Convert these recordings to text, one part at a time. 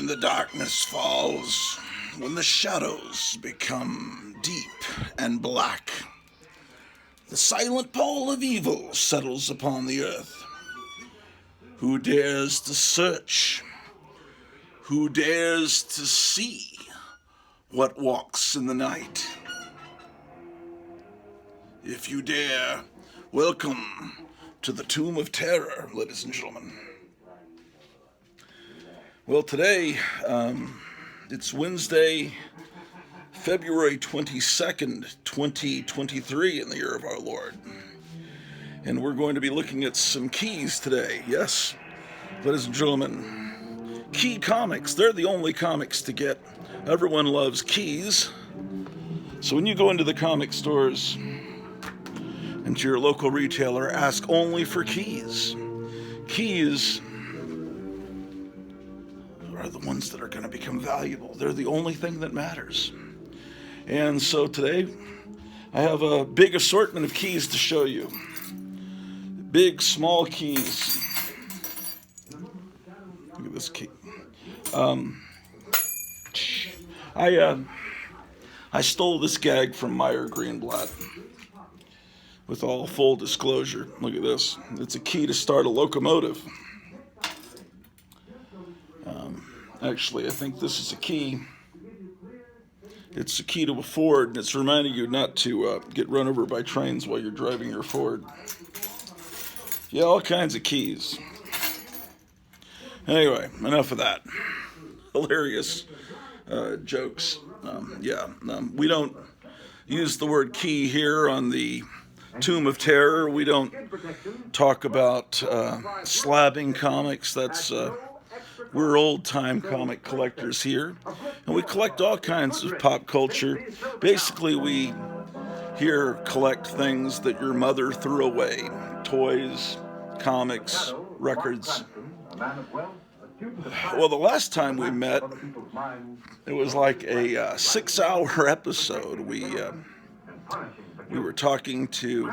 When the darkness falls, when the shadows become deep and black, the silent pall of evil settles upon the earth. Who dares to search? Who dares to see what walks in the night? If you dare, welcome to the Tomb of Terror, ladies and gentlemen. Well, today, it's Wednesday, February 22nd, 2023, in the year of our Lord. And we're going to be looking at some keys today. Yes, ladies and gentlemen, Key Comics. They're the only comics to get. Everyone loves keys. So when you go into the comic stores and to your local retailer, ask only for keys. Keys are the ones that are going to become valuable. They're the only thing that matters. And so today, I have a big assortment of keys to show you. Big, small keys. Look at this key. I stole this gag from Meyer Greenblatt. With all full disclosure, look at this. It's a key to start a locomotive. Actually, I think this is a key. It's a key to a Ford, and it's reminding you not to get run over by trains while you're driving your Ford. Yeah, all kinds of keys. Anyway, enough of that. Hilarious jokes. We don't use the word key here on the Tomb of Terror. We don't talk about slabbing comics. We're old-time comic collectors here, and we collect all kinds of pop culture. Basically, we here collect things that your mother threw away: toys, comics, records. Well, the last time we met, it was like a 6-hour episode. We were talking to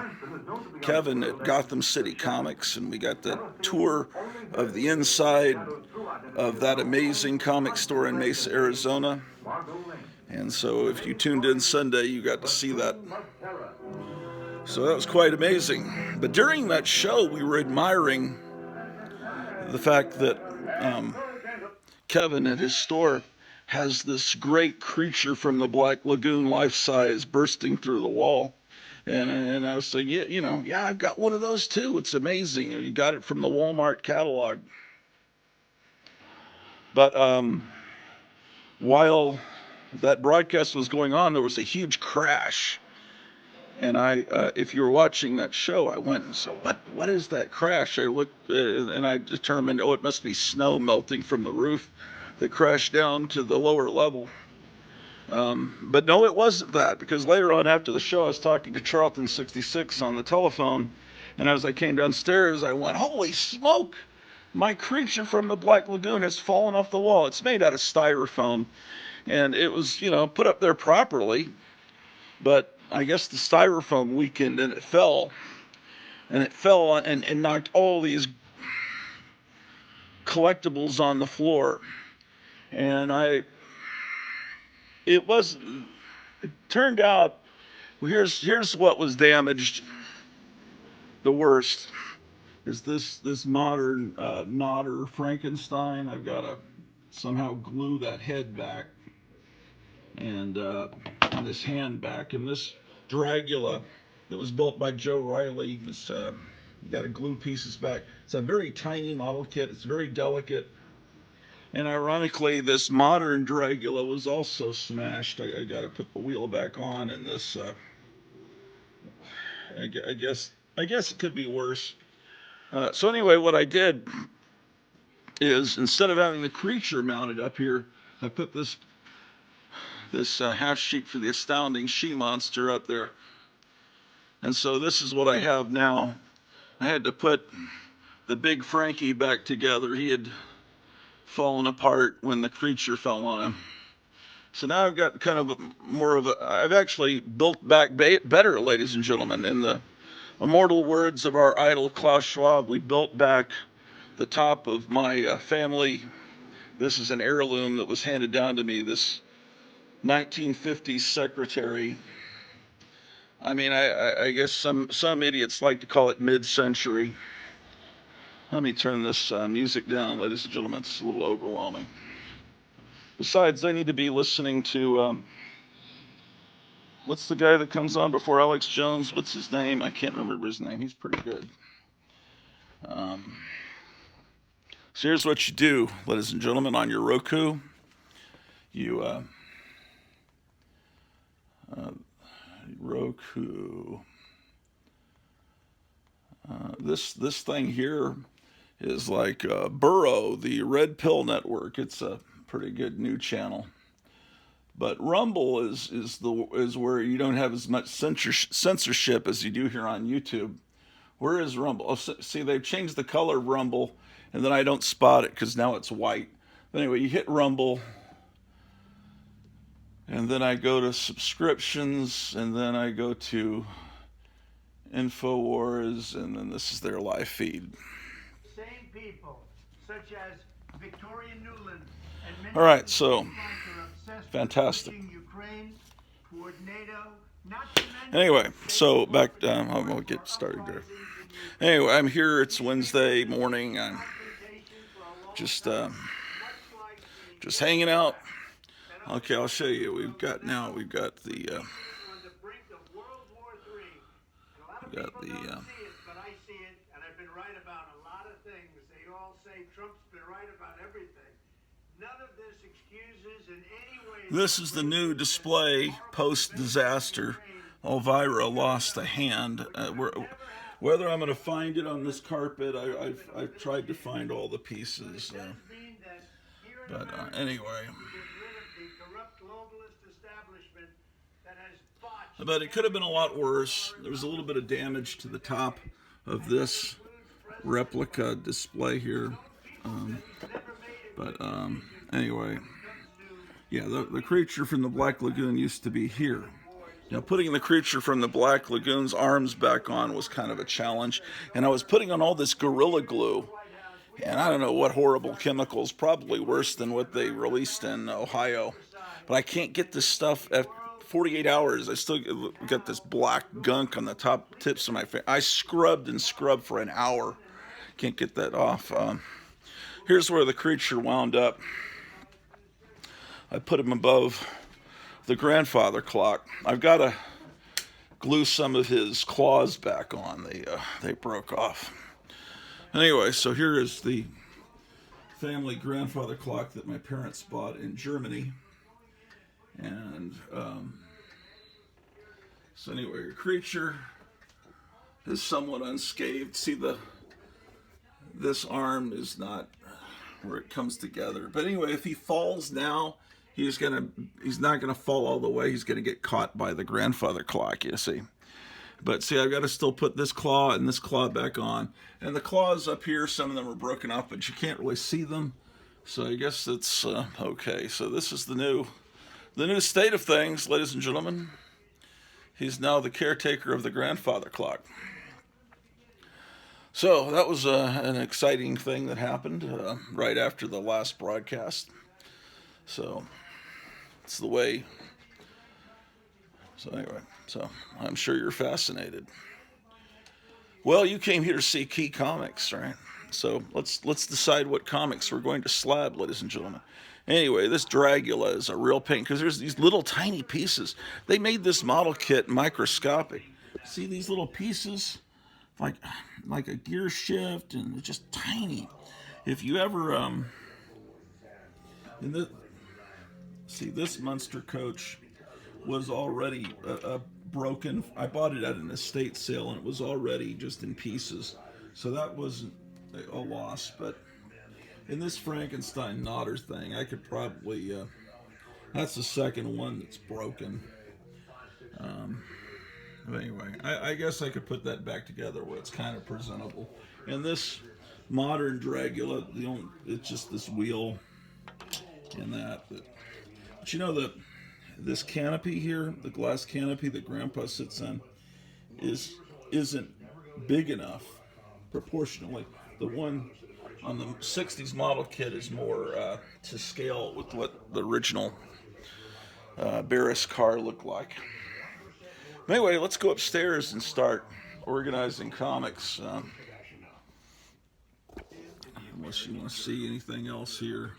Kevin at Gotham City Comics, and we got the tour of the inside of that amazing comic store in Mesa, Arizona. And so if you tuned in Sunday, you got to see that. So that was quite amazing. But during that show, we were admiring the fact that Kevin at his store has this great creature from the Black Lagoon life-size bursting through the wall. And I was saying, yeah, I've got one of those too. It's amazing. You got it from the Walmart catalog. But while that broadcast was going on, there was a huge crash. And if you were watching that show, I went and said, what is that crash? I looked and I determined, it must be snow melting from the roof that crashed down to the lower level. But no, it wasn't that, because later on after the show, I was talking to Charlton 66 on the telephone, and as I came downstairs, I went, holy smoke, my creature from the Black Lagoon has fallen off the wall. It's made out of styrofoam, and it was, put up there properly, but I guess the styrofoam weakened and it fell, and knocked all these collectibles on the floor, and it turned out, here's what was damaged the worst, is this modern Nodder Frankenstein. I've got to somehow glue that head back, and this hand back, and this Dragula that was built by Joe Riley, got to glue pieces back. It's a very tiny model kit. It's very delicate. And ironically, this modern Dragula was also smashed. I got to put the wheel back on, and this, I guess it could be worse. So anyway, what I did is, instead of having the creature mounted up here, I put this half sheet for the Astounding She-Monster up there. And so this is what I have now. I had to put the big Frankie back together. He had fallen apart when the creature fell on him. So now I've got kind of I've actually built back better, ladies and gentlemen. In the immortal words of our idol Klaus Schwab, we built back the top of my family This is an heirloom that was handed down to me, this 1950s secretary. I mean, I guess some idiots like to call it mid-century. Let me turn this music down, ladies and gentlemen. It's a little overwhelming. Besides, I need to be listening to, what's the guy that comes on before Alex Jones? What's his name? I can't remember his name. He's pretty good. So here's what you do, ladies and gentlemen, on your Roku. You, Roku. This thing here is like Burrow, the Red Pill Network. It's a pretty good new channel. But Rumble is where you don't have as much censorship as you do here on YouTube. Where is Rumble? Oh, see, they've changed the color of Rumble, and then I don't spot it because now it's white. But anyway, you hit Rumble, and then I go to subscriptions, and then I go to InfoWars, and then this is their live feed. Same people, such as Victoria Nuland and many all right, so fantastic. Anyway, so back. I'm gonna get started there. Anyway, I'm here. It's Wednesday morning. I'm just hanging out. Okay, I'll show you. We've got the we got the This is the new display post-disaster. Elvira lost a hand. Whether I'm going to find it on this carpet, I've tried to find all the pieces. But anyway. But it could have been a lot worse. There was a little bit of damage to the top of this replica display here. Anyway. Yeah, the creature from the Black Lagoon used to be here. Now, putting the creature from the Black Lagoon's arms back on was kind of a challenge. And I was putting on all this Gorilla Glue. And I don't know what horrible chemicals, probably worse than what they released in Ohio. But I can't get this stuff at 48 hours. I still got this black gunk on the top tips of my face. I scrubbed and scrubbed for an hour. Can't get that off. Here's where the creature wound up. I put him above the grandfather clock. I've got to glue some of his claws back on. They broke off. Anyway, so here is the family grandfather clock that my parents bought in Germany. And so anyway, your creature is somewhat unscathed. See, this arm is not where it comes together. But anyway, if he falls now, he's not gonna fall all the way. He's gonna get caught by the grandfather clock, you see. But see, I've got to still put this claw and this claw back on. And the claws up here, some of them are broken off, but you can't really see them. So I guess it's okay. So this is the new state of things, ladies and gentlemen. He's now the caretaker of the grandfather clock. So that was an exciting thing that happened right after the last broadcast. So it's the way. So anyway, so I'm sure you're fascinated. Well, you came here to see Key Comics, right? So let's decide what comics we're going to slab, ladies and gentlemen. Anyway, this Dragula is a real pain because there's these little tiny pieces. They made this model kit microscopic. See these little pieces? Like a gear shift, and it's just tiny. If you ever see, this Munster coach was already broken. I bought it at an estate sale, and it was already just in pieces. So that wasn't a loss. But in this Frankenstein Nodder thing, I could probably that's the second one that's broken. But anyway, I guess I could put that back together where it's kind of presentable. And this modern Dragula, it's just this wheel and that. But you know this canopy here, the glass canopy that Grandpa sits on, isn't big enough proportionally. The one on the 60s model kit is more to scale with what the original Barris car looked like. Anyway, let's go upstairs and start organizing comics. Unless you want to see anything else here.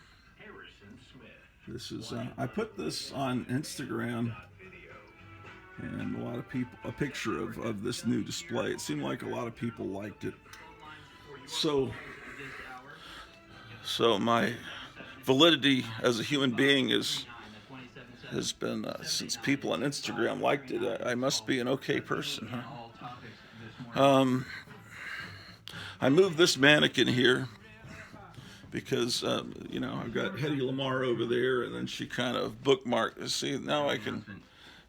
This is I put this on Instagram, and a lot of people, a picture of this new display. It seemed like a lot of people liked it. So my validity as a human being has been since people on Instagram liked it. I must be an okay person, huh? I moved this mannequin here because I've got Hedy Lamarr over there, and then she kind of bookmarked. See, now I can.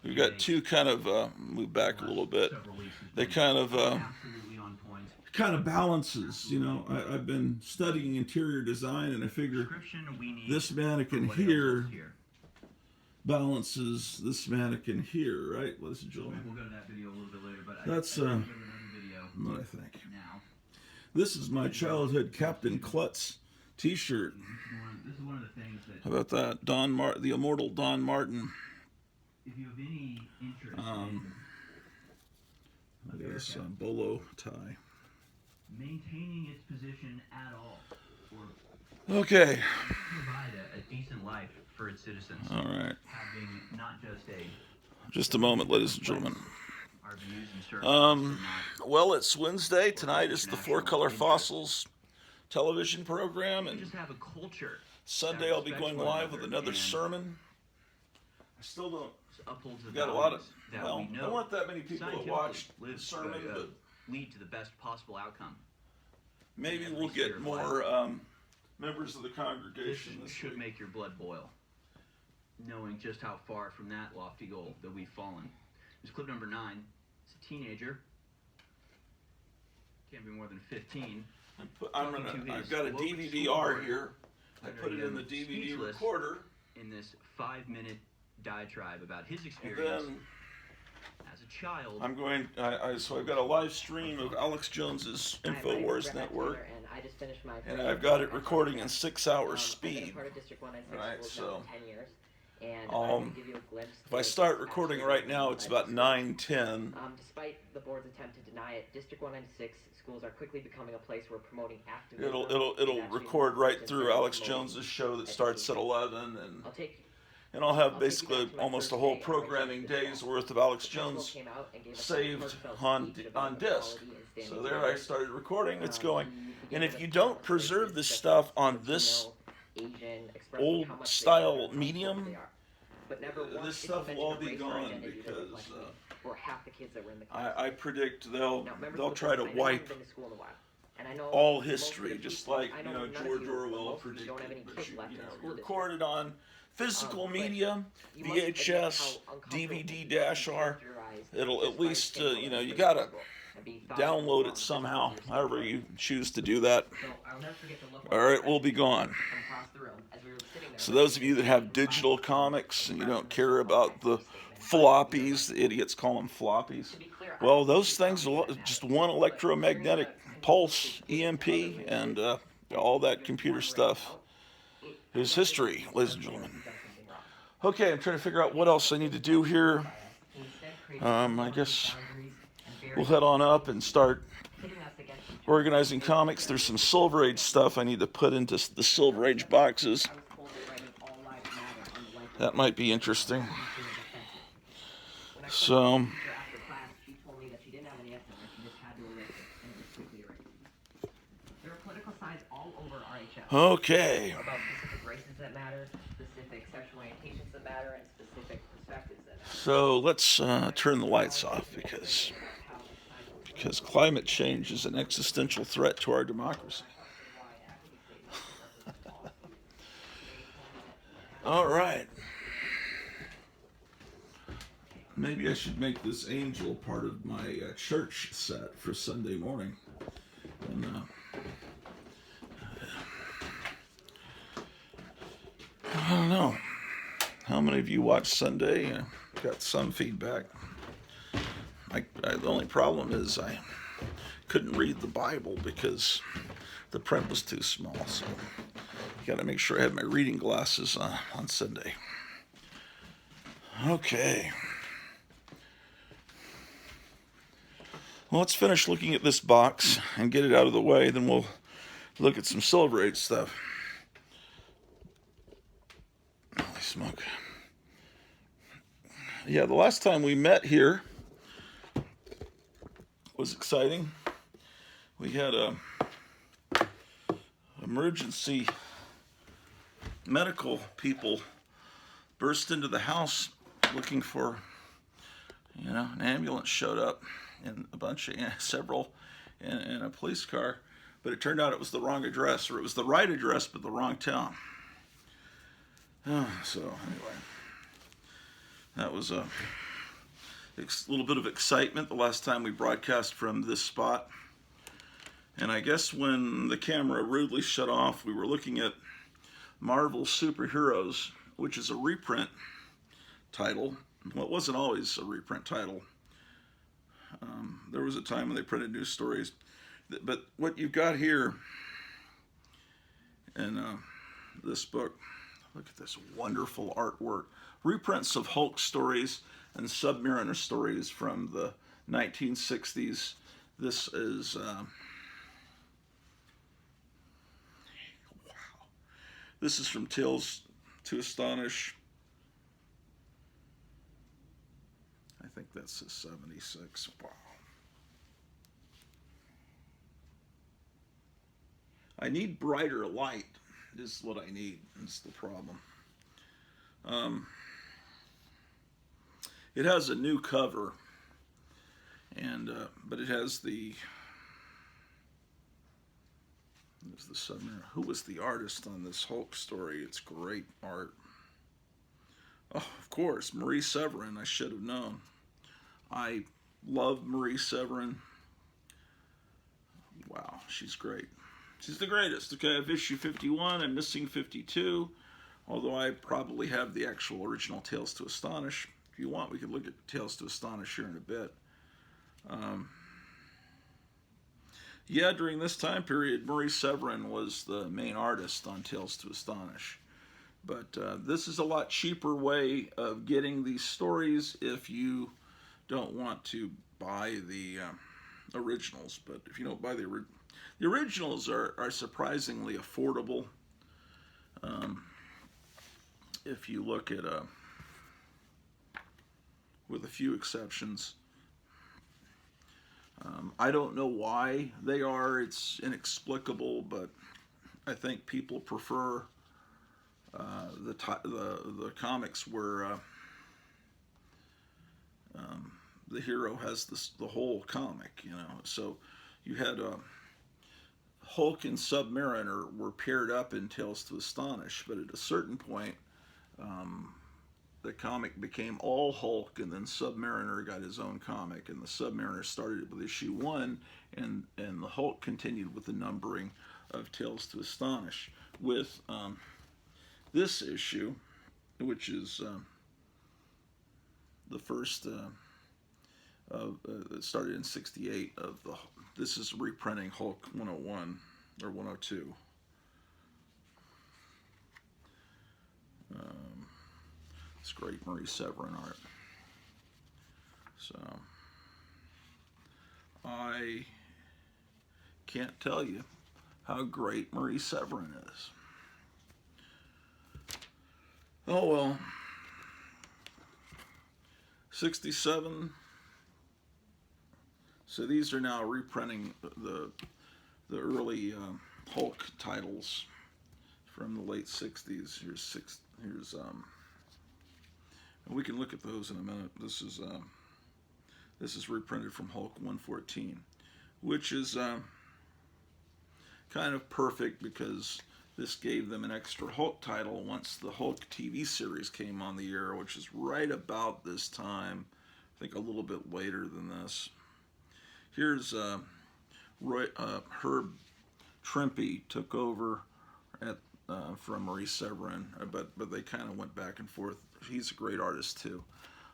We've got two kind of move back a little bit. They kind of balances. I've been studying interior design, and I figure this mannequin here balances this mannequin here, right, ladies and gentlemen? We'll go to that video a little bit later, but that's what I think. This is my childhood Captain Klutz T-shirt. This is one of the things that. How about that? The immortal Don Martin. If you have any interest in this bolo tie. Maintaining its position at all. Okay. Provide a decent life for its citizens. All right. Having not just a moment, ladies and gentlemen. Well, it's Wednesday. Tonight is the Four Color Fossils television program, and Sunday I'll be going live with another sermon. I still don't. We've got a lot of. Well, there weren't that many people that watched the sermon, but lead to the best possible outcome. Maybe we'll get more members of the congregation. This should make your blood boil, knowing just how far from that lofty goal that we've fallen. This clip number 9. It's a teenager. Can't be more than 15. I've got a DVD-R here. I put it in the DVD recorder. In this 5-minute diatribe about his experience as a child. So I've got a live stream of Alex Jones's InfoWars Network, and I've got it recording in 6-hour speed. Right, so if I start recording right now, it's about 9:10. Despite the board's attempt to deny it, District 196 schools are quickly becoming a place where promoting activism. It'll record right through Alex Jones's show that starts at 11, and I'll have basically almost a whole programming day's worth of Alex Jones saved on disc. So there I started recording. It's going. And if you don't preserve this stuff on this old style medium, this stuff will all be gone because I predict they'll try to wipe all history, just like George Orwell predicted. But you record it on physical media, VHS, DVD-R. It'll at least you gotta download it somehow, however you choose to do that, or it will be gone. So those of you that have digital comics and you don't care about the floppies, the idiots call them floppies, well, those things are just one electromagnetic pulse, EMP, and all that computer stuff is history, ladies and gentlemen. Okay, I'm trying to figure out what else I need to do here. I guess we'll head on up and start organizing comics. There's some Silver Age stuff I need to put into the Silver Age boxes. That might be interesting. So, okay. So let's turn the lights off because climate change is an existential threat to our democracy. All right. Maybe I should make this angel part of my church set for Sunday morning. And, I don't know. How many of you watch Sunday? Got some feedback. The only problem is I couldn't read the Bible because the print was too small, so got to make sure I have my reading glasses on Sunday. Okay. Well, let's finish looking at this box and get it out of the way, then we'll look at some Silver Age stuff. Holy smoke. Yeah, the last time we met here was exciting. We had a emergency medical people burst into the house looking for, an ambulance showed up and several in a police car, but it turned out it was the wrong address, or it was the right address but the wrong town. So anyway, that was a little bit of excitement the last time we broadcast from this spot. And I guess when the camera rudely shut off, we were looking at Marvel Superheroes, which is a reprint title. Well, it wasn't always a reprint title. There was a time when they printed new stories. But what you've got here in this book, look at this wonderful artwork. Reprints of Hulk stories and Submariner stories from the 1960s. This is... wow. This is from Tales to Astonish. I think that's a 76. Wow. I need brighter light, is what I need. That's the problem. It has a new cover, and but it has the... There's the Submariner. Who was the artist on this Hulk story? It's great art. Oh, of course, Marie Severin. I should have known. I love Marie Severin. Wow, she's great. She's the greatest. Okay, I have issue 51. I'm missing 52. Although I probably have the actual original Tales to Astonish. If you want, we could look at Tales to Astonish here in a bit. Yeah, during this time period, Marie Severin was the main artist on Tales to Astonish. But this is a lot cheaper way of getting these stories if you don't want to buy the originals. But if you don't buy the originals are surprisingly affordable. If you look at, with a few exceptions. I don't know why they are. It's inexplicable, but I think people prefer the comics where the hero has the whole comic, So you had Hulk and Submariner were paired up in Tales to Astonish, but at a certain point, the comic became all Hulk, and then Submariner got his own comic, and the Submariner started with issue 1, and the Hulk continued with the numbering of Tales to Astonish. With this issue, which is the first, it started in 68, this is reprinting Hulk 101, or 102. It's great Marie Severin art. So, I can't tell you how great Marie Severin is. Oh well. 67. So these are now reprinting the early Hulk titles from the late 60s. Here's and we can look at those in a minute. This is reprinted from Hulk 114, which is kind of perfect because this gave them an extra Hulk title once the Hulk TV series came on the air, which is right about this time. I think a little bit later than this. Here's Herb Trimpe took over from Marie Severin, but they kind of went back and forth. He's a great artist too.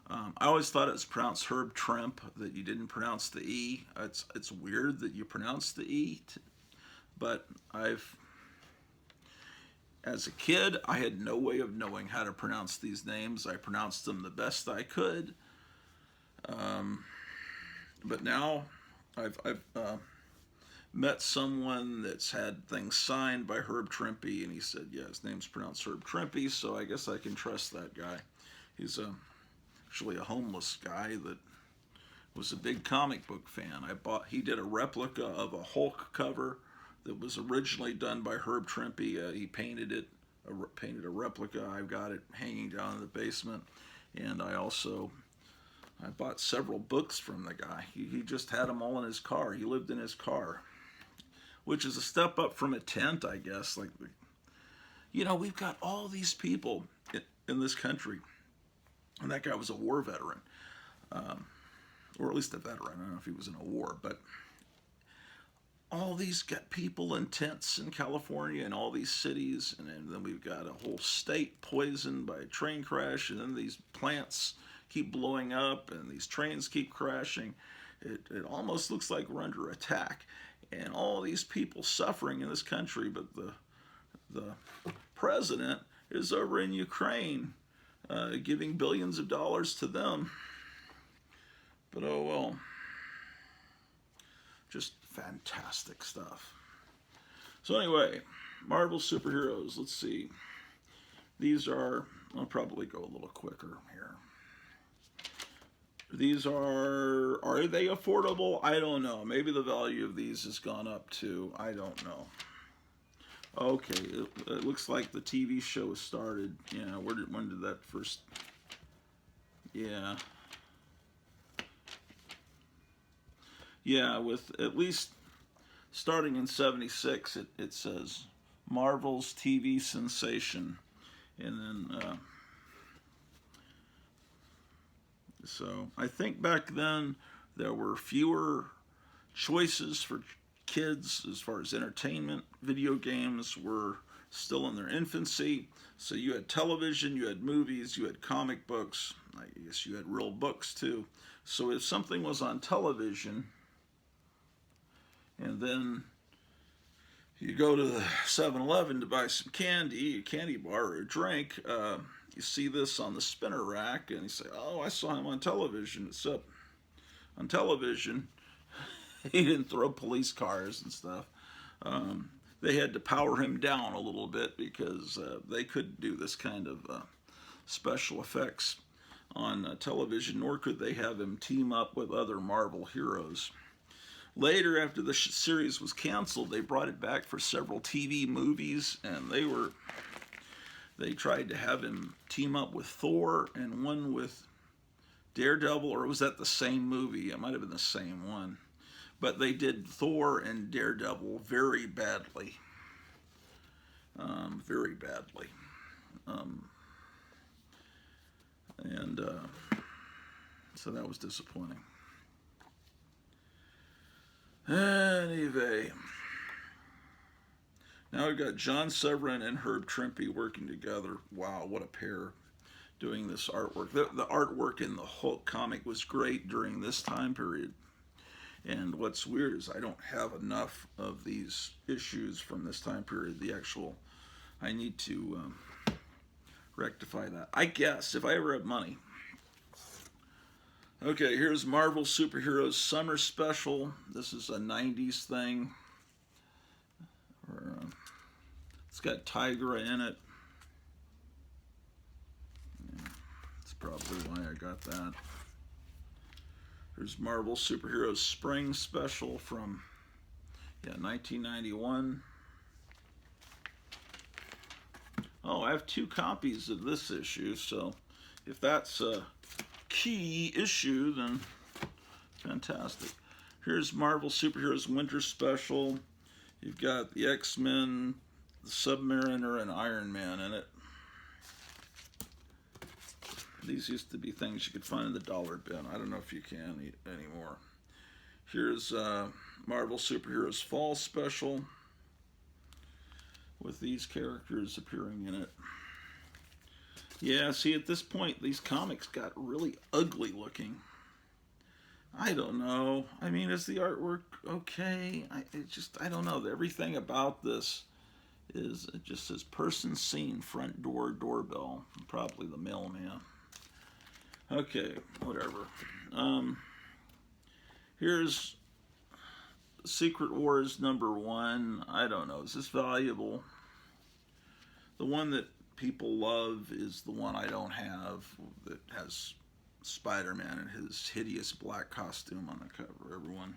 I always thought it was pronounced Herb Trimpe, that you didn't pronounce the E. It's weird that you pronounce the E. but as a kid, I had no way of knowing how to pronounce these names. I pronounced them the best I could. But now I've met someone that's had things signed by Herb Trimpe, and he said, yeah, his name's pronounced Herb Trimpe, so I guess I can trust that guy. He's actually a homeless guy that was a big comic book fan. He did a replica of a Hulk cover that was originally done by Herb Trimpe. He painted it, painted a replica. I've got it hanging down in the basement, and I bought several books from the guy. He just had them all in his car. He lived in his car, which is a step up from a tent, I guess. Like, you know, we've got all these people in this country, and that guy was a war veteran, or at least a veteran. I don't know if he was in a war, but all these got people in tents in California and all these cities, and then we've got a whole state poisoned by a train crash, and then these plants keep blowing up and these trains keep crashing. It almost looks like we're under attack, and all these people suffering in this country, but the president is over in Ukraine giving billions of dollars to them. But oh well, just fantastic stuff. So anyway, Marvel superheroes, let's see. These are, I'll probably go a little quicker here. These are they affordable? I don't know. Maybe the value of these has gone up too. I don't know. Okay, it looks like the TV show has started. Yeah, when did that first? Yeah. Yeah, with at least starting in '76, it says Marvel's TV sensation, and then so I think back then there were fewer choices for kids as far as entertainment. Video games were still in their infancy, so you had television, you had movies, you had comic books. I guess you had real books too. So if something was on television, and then you go to the 7-Eleven to buy some candy, a candy bar or a drink, you see this on the spinner rack, and you say, oh, I saw him on television. Except on television, he didn't throw police cars and stuff. They had to power him down a little bit because they couldn't do this kind of special effects on television, nor could they have him team up with other Marvel heroes. Later, after the series was canceled, they brought it back for several TV movies, and they tried to have him team up with Thor and one with Daredevil, or was that the same movie? It might have been the same one. But they did Thor and Daredevil very badly. Very badly. So that was disappointing. Anyway, now we've got John Severin and Herb Trimpe working together. Wow, what a pair doing this artwork. The artwork in the Hulk comic was great during this time period. And what's weird is I don't have enough of these issues from this time period. I need to rectify that. I guess, if I ever have money. Okay, here's Marvel Superheroes Summer Special. This is a 90s thing. It's got Tigra in it. Yeah, that's probably why I got that. There's Marvel Superheroes Spring Special from 1991. Oh, I have 2 copies of this issue, so if that's a key issue, then fantastic. Here's Marvel Superheroes Winter Special. You've got the X-Men, the Submariner, and Iron Man in it. These used to be things you could find in the dollar bin. I don't know if you can anymore. Here's Marvel Superheroes Fall Special with these characters appearing in it. Yeah, see, at this point, these comics got really ugly looking. I don't know. I mean, is the artwork okay? I don't know. Everything about this is, it just says person seen, front door, doorbell. Probably the mailman. Okay, whatever. Here's Secret Wars #1. I don't know. Is this valuable? The one that people love is the one I don't have, that has Spider-Man in his hideous black costume on the cover. Everyone,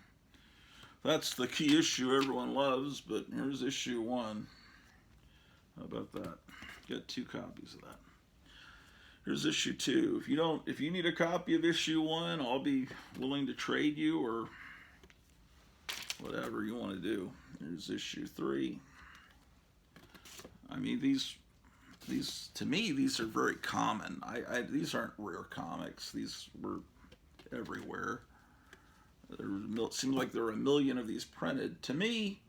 that's the key issue everyone loves. But here's issue 1. How about that? Got 2 copies of that. Here's issue 2. If you need a copy of issue 1, I'll be willing to trade you, or whatever you want to do. Here's issue 3. I mean, these to me, these are very common. These aren't rare comics. These were everywhere. It seems like there were 1 million of these printed. To me,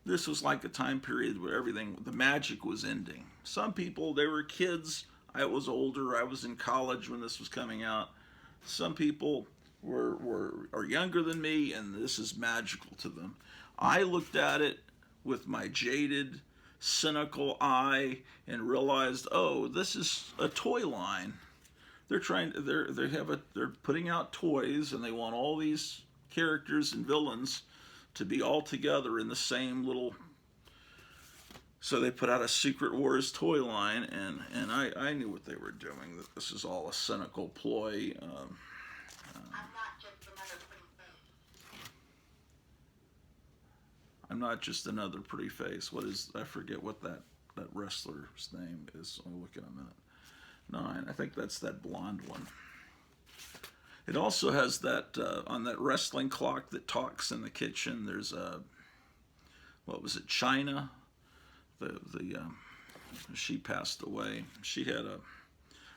this was like a time period where the magic was ending. Some people, they were kids. I was older. I was in college when this was coming out. Some people are younger than me, and this is magical to them. I looked at it with my jaded, cynical eye and realized, oh, this is a toy line. They're putting out toys, and they want all these characters and villains to be all together in the same little. So they put out a Secret Wars toy line, and I knew what they were doing. That this is all a cynical ploy. I'm not just another pretty face. What is, I forget what that wrestler's name is. I'll look in a minute. 9. I think that's that blonde one. It also has that on that wrestling clock that talks in the kitchen. There's a, what was it, China? She passed away. She had a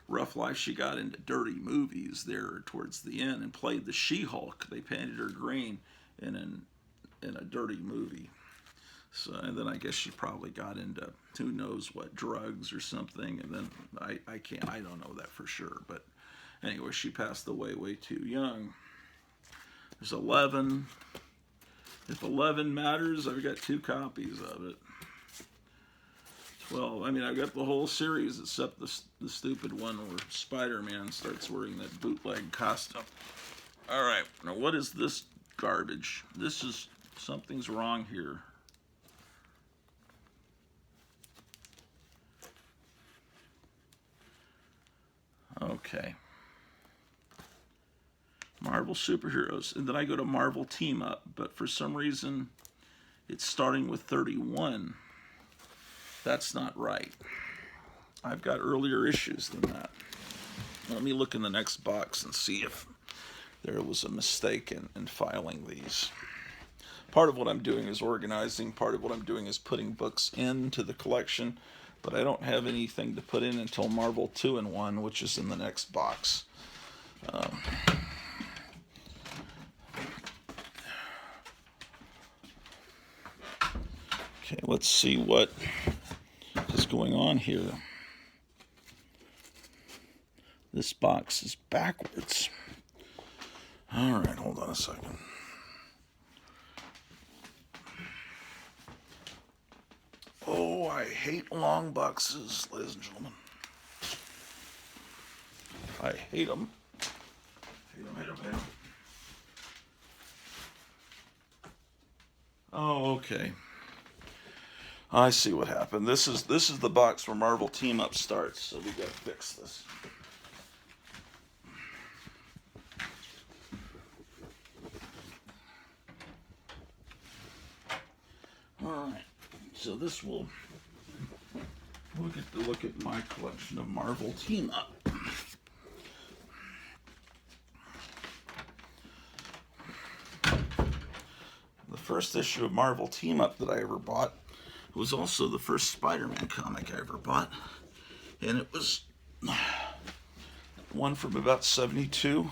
rough life. She got into dirty movies there towards the end and played the She-Hulk. They painted her green in a dirty movie. So, and then I guess she probably got into who knows what, drugs or something. And then I don't know that for sure. But anyway, she passed away way too young. There's 11. If 11 matters, I've got 2 copies of it. 12. I mean, I've got the whole series except the stupid one where Spider-Man starts wearing that bootleg costume. All right, now what is this garbage? This is, something's wrong here. Okay. Marvel Superheroes. And then I go to Marvel Team Up, but for some reason it's starting with 31. That's not right. I've got earlier issues than that. Let me look in the next box and see if there was a mistake in filing these. Part of what I'm doing is organizing. Part of what I'm doing is putting books into the collection. But I don't have anything to put in until Marvel 2-in-1, which is in the next box. Okay, let's see what is going on here. This box is backwards. All right, hold on a second. Oh, I hate long boxes, ladies and gentlemen. I hate them. Hate them. Oh, okay. I see what happened. This is the box where Marvel Team Up starts, so we gotta fix this. Alright, so this we'll get to look at my collection of Marvel Team Up. The first issue of Marvel Team Up that I ever bought was also the first Spider-Man comic I ever bought, and it was one from about 72,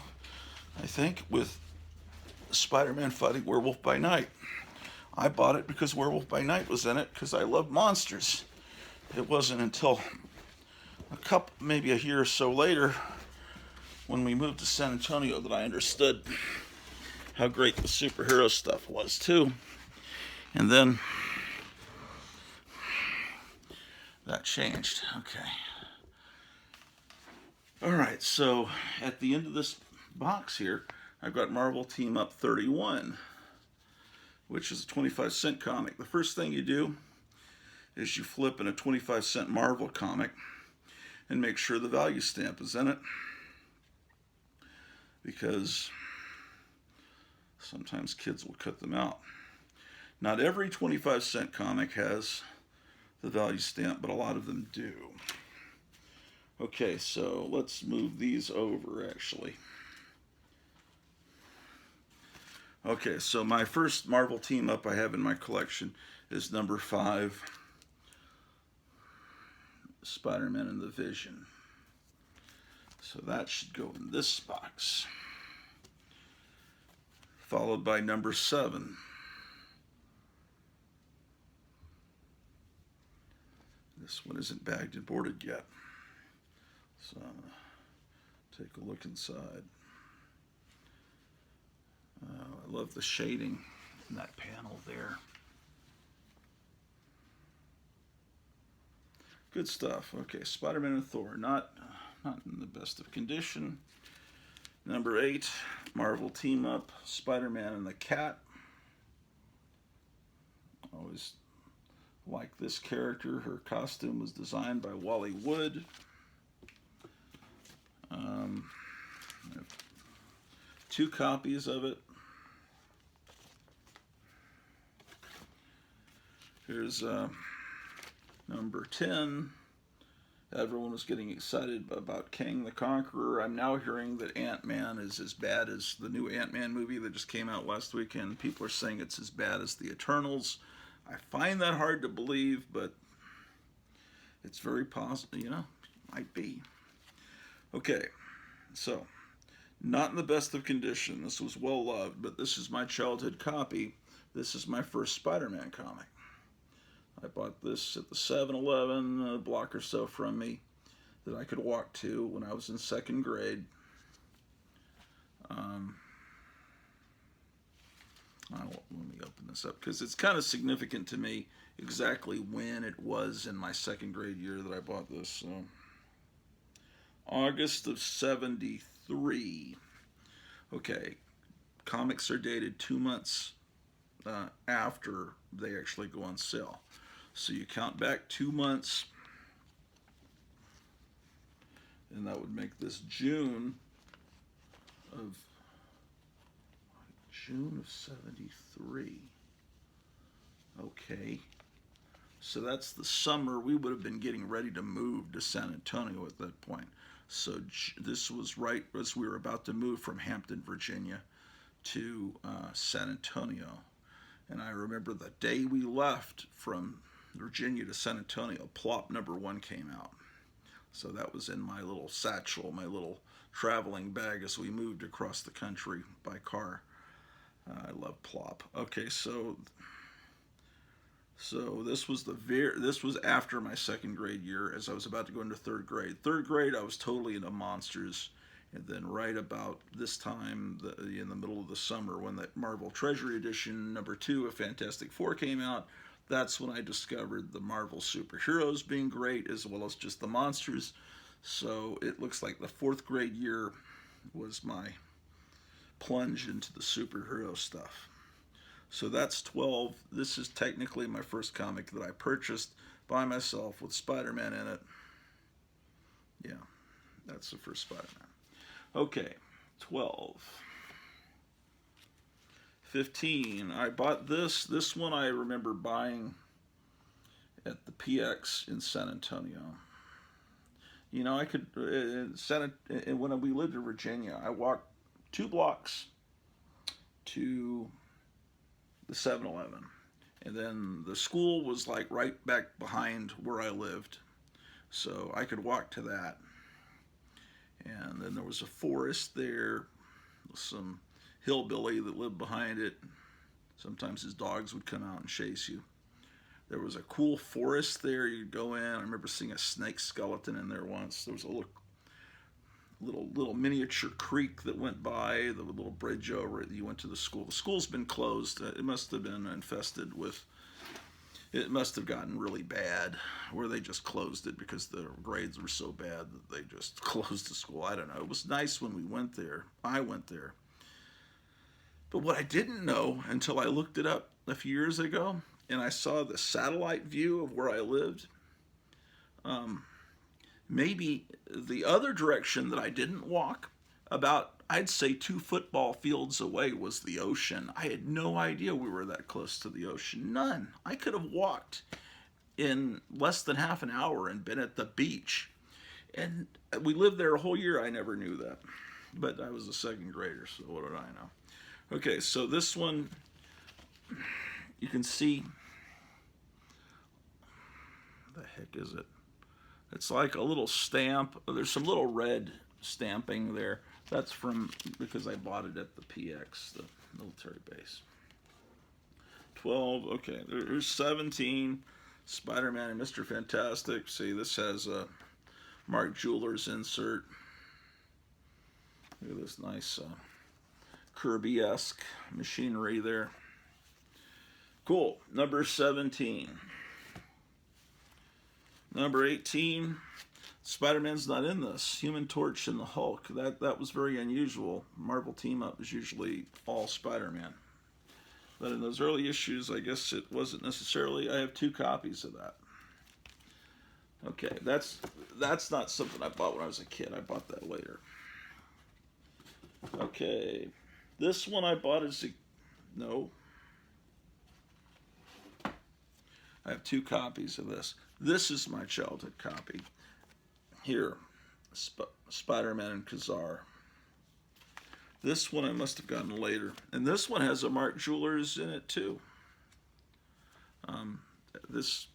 I think, with Spider-Man fighting Werewolf by Night. I bought it because Werewolf by Night was in it, because I love monsters. It wasn't until maybe a year or so later, when we moved to San Antonio that I understood how great the superhero stuff was too. And then that changed. Okay. All right, so at the end of this box here, I've got Marvel Team Up 31, which is a 25-cent comic. The first thing you do is you flip in a 25-cent Marvel comic and make sure the value stamp is in it, because sometimes kids will cut them out. Not every 25-cent comic has the value stamp, but a lot of them do. Okay, so let's move these over, actually. Okay, so my first Marvel team up I have in my collection is number 5, Spider-Man and the Vision. So that should go in this box. Followed by number 7. This one isn't bagged and boarded yet. So I'm going to take a look inside. I love the shading in that panel there. Good stuff. Okay, Spider-Man and Thor, not in the best of condition. Number 8, Marvel Team Up, Spider-Man and the Cat. Always like this character. Her costume was designed by Wally Wood. I have 2 copies of it. Here's number 10. Everyone was getting excited about Kang the Conqueror. I'm now hearing that Ant-Man is as bad as the new Ant-Man movie that just came out last weekend. People are saying it's as bad as the Eternals. I find that hard to believe, but it's very possible, you know, might be. Okay, so not in the best of condition. This was well loved, but this is my childhood copy. This is my first Spider-Man comic. I bought this at the 7-Eleven, a block or so from me, that I could walk to when I was in 2nd grade. Let me open this up because it's kind of significant to me exactly when it was in my 2nd grade year that I bought this. So, August of '73. Okay, comics are dated 2 months after they actually go on sale. So you count back 2 months, and that would make this June of '73. Okay, so that's the summer. We would have been getting ready to move to San Antonio at that point. So this was right as we were about to move from Hampton, Virginia to San Antonio. And I remember the day we left from Virginia to San Antonio, Plop number 1 came out. So that was in my little satchel, my little traveling bag as we moved across the country by car. I love Plop. Okay, so this was this was after my 2nd grade year, as I was about to go into 3rd grade. 3rd grade, I was totally into monsters. And then right about this time, in the middle of the summer, when that Marvel Treasury Edition number 2 of Fantastic Four came out, that's when I discovered the Marvel superheroes being great, as well as just the monsters. So it looks like the 4th grade year was my plunge into the superhero stuff. So that's 12. This is technically my first comic that I purchased by myself with Spider-Man in it. Yeah, that's the first Spider-Man. Okay, 12. 15. I bought this. This one I remember buying at the PX in San Antonio. You know, I could, when we lived in Virginia, I walked 2 blocks to the 7-Eleven. And then the school was like right back behind where I lived. So I could walk to that. And then there was a forest there, some hillbilly that lived behind it. Sometimes his dogs would come out and chase you. There was a cool forest there. You'd go in. I remember seeing a snake skeleton in there once. There was a little miniature creek that went by, the little bridge over it. You went to the school. The school's been closed. It must have been infested with. It must have gotten really bad, where they just closed it because the grades were so bad that they just closed the school. I don't know. It was nice when we went there. I went there. But what I didn't know until I looked it up a few years ago, and I saw the satellite view of where I lived, maybe the other direction that I didn't walk, about, I'd say 2 football fields away, was the ocean. I had no idea we were that close to the ocean. None. I could have walked in less than half an hour and been at the beach. And we lived there a whole year. I never knew that. But I was a second grader, so what did I know? Okay, so this one, you can see, the heck is it? It's like a little stamp. There's some little red stamping there. That's from, because I bought it at the PX, the military base. 12, okay, there's 17, Spider-Man and Mr. Fantastic. See, this has a Mark Jewelers insert. Look at this nice Kirby-esque machinery there. Cool, number 17. Number 18, Spider-Man's not in this. Human Torch and the Hulk. That was very unusual. Marvel Team Up is usually all Spider-Man. But in those early issues, I guess it wasn't necessarily. I have 2 copies of that. Okay, that's not something I bought when I was a kid. I bought that later. Okay, this one I bought as a... No. I have 2 copies of this. This is my childhood copy. Here, Spider-Man and Kazar. This one I must have gotten later. And this one has a Mark Jewelers in it too. These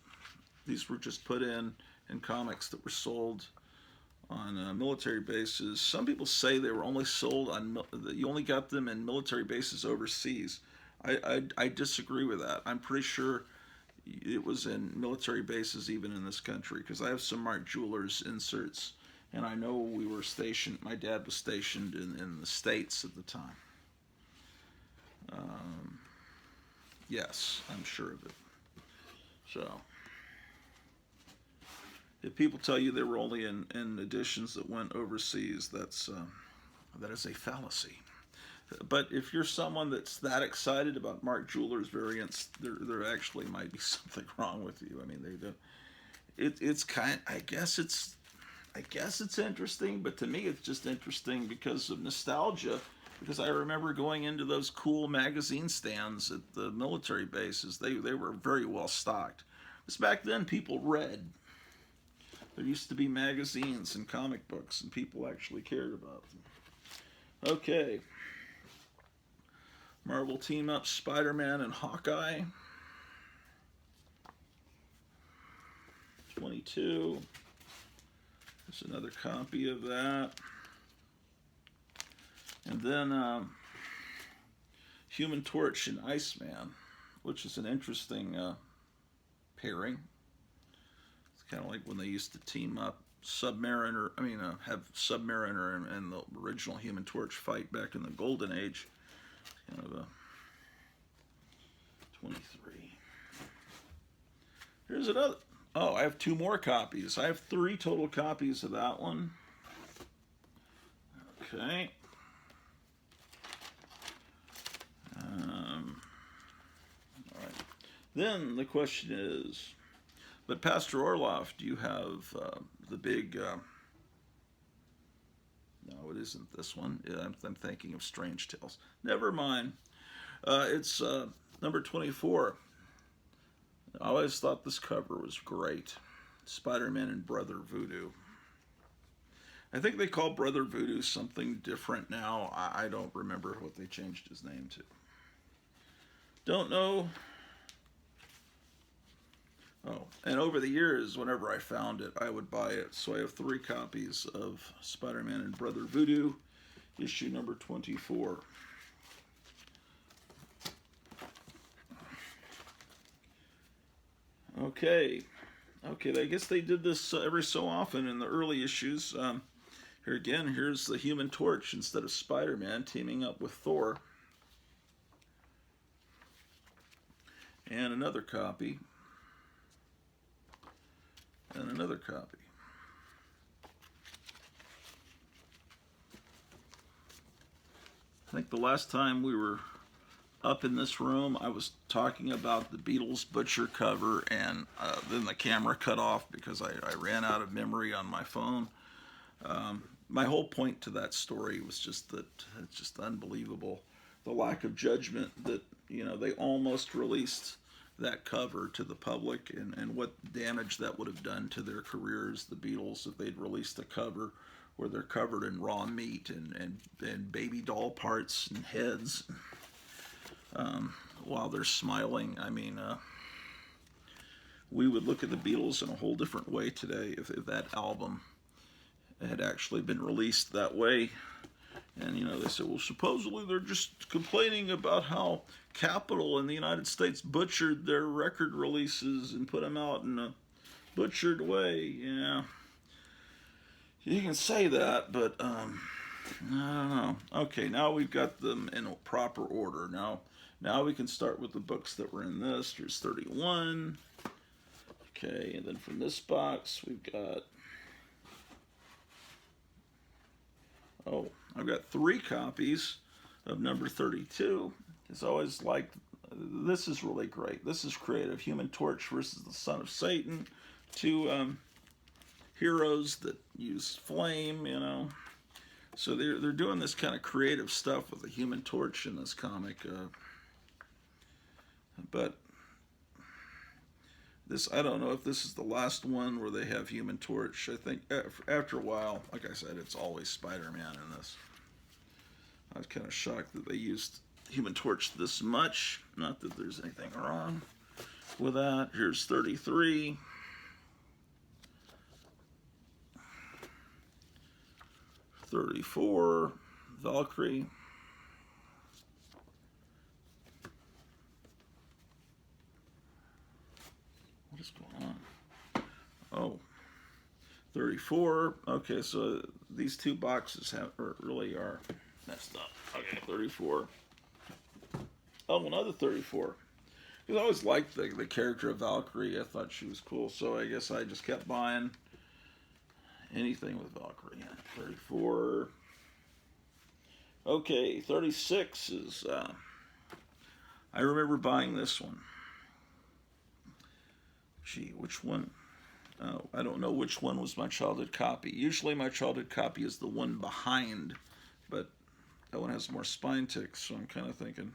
were just put in comics that were sold on military bases. Some people say they were only sold on, you only got them in military bases overseas. I disagree with that. I'm pretty sure it was in military bases even in this country, because I have some Mark Jewelers inserts, and I know we were stationed, my dad was stationed in the States at the time. Yes, I'm sure of it. So, if people tell you they were only in editions that went overseas, that is a fallacy. But if you're someone that's that excited about Mark Jewelers variants, there actually might be something wrong with you. I mean, they do. It's kind. I guess it's interesting, but to me, it's just interesting because of nostalgia. Because I remember going into those cool magazine stands at the military bases. They were very well stocked. Because back then, people read. There used to be magazines and comic books, and people actually cared about them. Okay. Marvel Team Up, Spider-Man and Hawkeye. 22. There's another copy of that. And then Human Torch and Iceman, which is an interesting pairing. It's kind of like when they used to team up Submariner, have Submariner and the original Human Torch fight back in the Golden Age. Kind of a 23. Here's another. Oh, I have 2 more copies. I have 3 total copies of that one. Okay. All right. Then the question is, but Pastor Orloff, do you have the big... No, it isn't this one. I'm thinking of Strange Tales. Never mind. It's number 24. I always thought this cover was great. Spider-Man and Brother Voodoo. I think they call Brother Voodoo something different now. I don't remember what they changed his name to. Don't know. Oh, and over the years, whenever I found it, I would buy it. So I have 3 copies of Spider-Man and Brother Voodoo, issue number 24. Okay, I guess they did this every so often in the early issues. Here again, here's the Human Torch instead of Spider-Man teaming up with Thor. And another copy. And another copy. I think the last time we were up in this room, I was talking about the Beatles Butcher cover, and then the camera cut off because I ran out of memory on my phone. My whole point to that story was just that it's just unbelievable, the lack of judgment that, you know, they almost released that cover to the public, and what damage that would have done to their careers, the Beatles, if they'd released a cover where they're covered in raw meat and baby doll parts and heads while they're smiling. I mean, we would look at the Beatles in a whole different way today if that album had actually been released that way. And, you know, they said, well, supposedly they're just complaining about how Capitol in the United States butchered their record releases and put them out in a butchered way. Yeah, you can say that, but I don't know. Okay, now we've got them in a proper order. Now we can start with the books that were in this. Here's 31. Okay, and then from this box, we've got... Oh, I've got 3 copies of number 32. It's always like, this is really great. This is creative. Human Torch versus the Son of Satan. 2 heroes that use flame, you know. So they're doing this kind of creative stuff with the Human Torch in this comic. But this, I don't know if this is the last one where they have Human Torch. I think after a while, like I said, it's always Spider-Man in this. I was kind of shocked that they used Human Torch this much. Not that there's anything wrong with that. Here's 33. .34, Valkyrie. What is going on? Oh, 34. Okay, so these 2 boxes really are messed up. Okay, 34. Oh, another 34. Because I always liked the character of Valkyrie. I thought she was cool, so I guess I just kept buying anything with Valkyrie. 34. Okay, 36 is... I remember buying this one. Gee, which one? I don't know which one was my childhood copy. Usually my childhood copy is the one behind, but that one has more spine ticks, so I'm kind of thinking...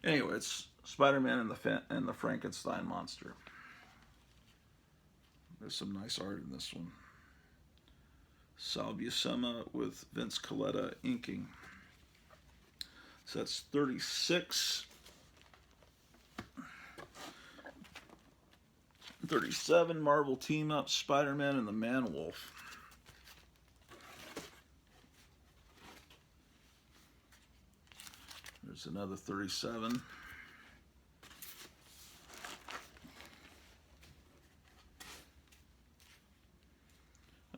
Anyway, it's Spider-Man and the Frankenstein monster. There's some nice art in this one. Sal Buscema with Vince Colletta inking. So that's 36. 37, Marvel Team Up, Spider-Man and the Man-Wolf. There's another 37.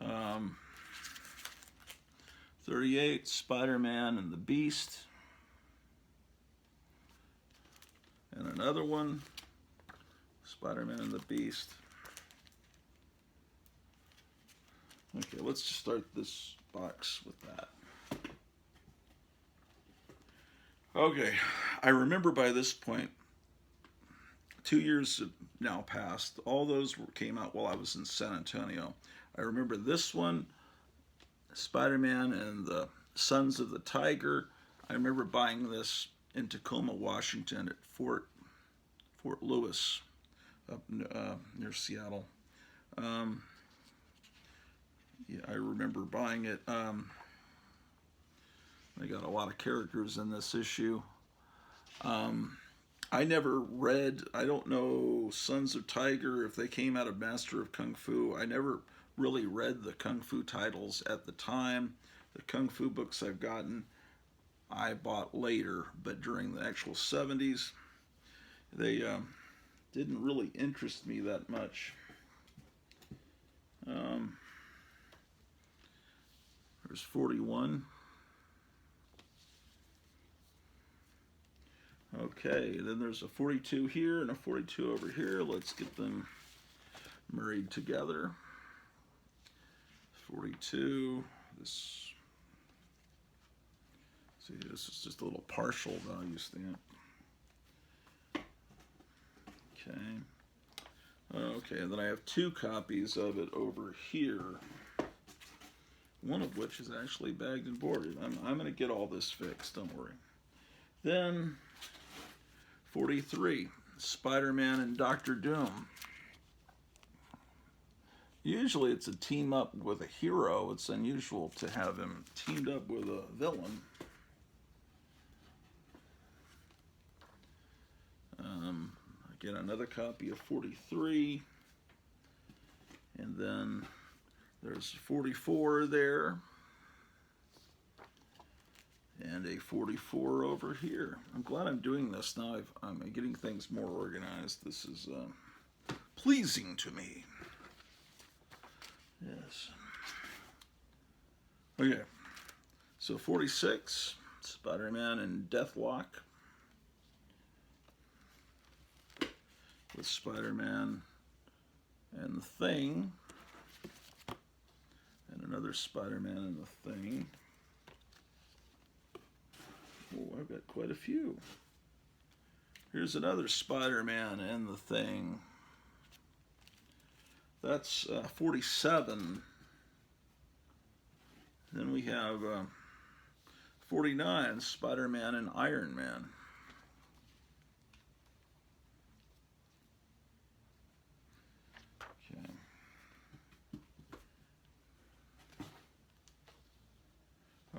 Um, 38, Spider-Man and the Beast. And another one, Spider-Man and the Beast. Okay, let's just start this box with that. Okay, I remember by this point, 2 years have now passed. All those came out while I was in San Antonio. I remember this one, Spider-Man and the Sons of the Tiger. I remember buying this in Tacoma, Washington at Fort Lewis, up near Seattle. Yeah, I remember buying it. They got a lot of characters in this issue. I never read, I don't know, Sons of Tiger, if they came out of Master of Kung Fu. I never really read the Kung Fu titles at the time. The Kung Fu books I've gotten, I bought later, but during the actual 70s, they didn't really interest me that much. There's 41. Okay, then there's a 42 here and a 42 over here. Let's get them married together. 42. This. See, this is just a little partial value stamp. Okay. Okay, and then I have 2 copies of it over here. One of which is actually bagged and boarded. I'm going to get all this fixed, don't worry. Then 43, Spider-Man and Doctor Doom. Usually it's a team up with a hero. It's unusual to have him teamed up with a villain. Again, another copy of 43. And then there's 44 there. And a 44 over here. I'm glad I'm doing this now. I'm getting things more organized. This is pleasing to me. Yes. Okay. So 46, Spider-Man and Deathlock. With Spider-Man and the Thing. And another Spider-Man and the Thing. Oh, I've got quite a few. Here's another Spider-Man and the Thing. That's 47. Then we have 49, Spider-Man and Iron Man.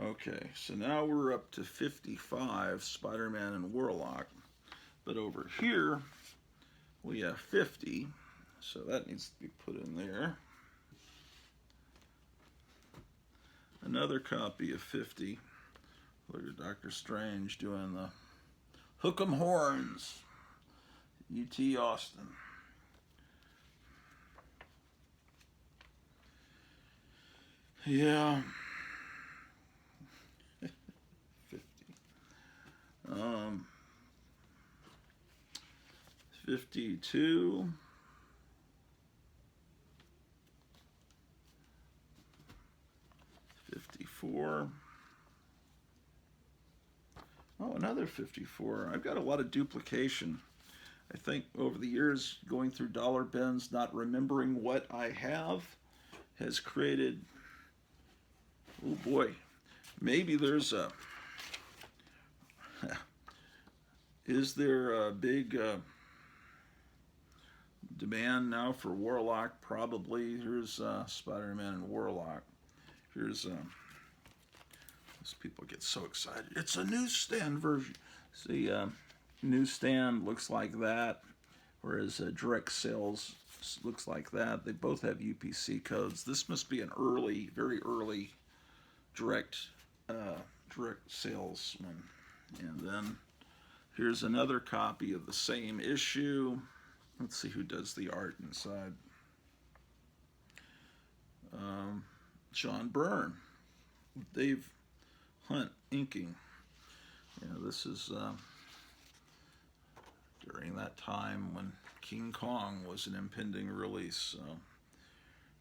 Okay, so now we're up to 55, Spider-Man and Warlock. But over here, we have 50, so that needs to be put in there. Another copy of 50. Look at Dr. Strange doing the Hook 'em Horns, U.T. Austin. Yeah. 52. 54. Oh, another 54. I've got a lot of duplication. I think over the years, going through dollar bins, not remembering what I have, has created, oh boy, maybe there's a, is there a big demand now for Warlock? Probably. Here's Spider-Man and Warlock. Here's, those people get so excited. It's a newsstand version. See, newsstand looks like that, whereas direct sales looks like that. They both have UPC codes. This must be an early, very early direct sales one. And then here's another copy of the same issue. Let's see who does the art inside. John Byrne, Dave Hunt inking. Yeah, this is during that time when King Kong was an impending release. So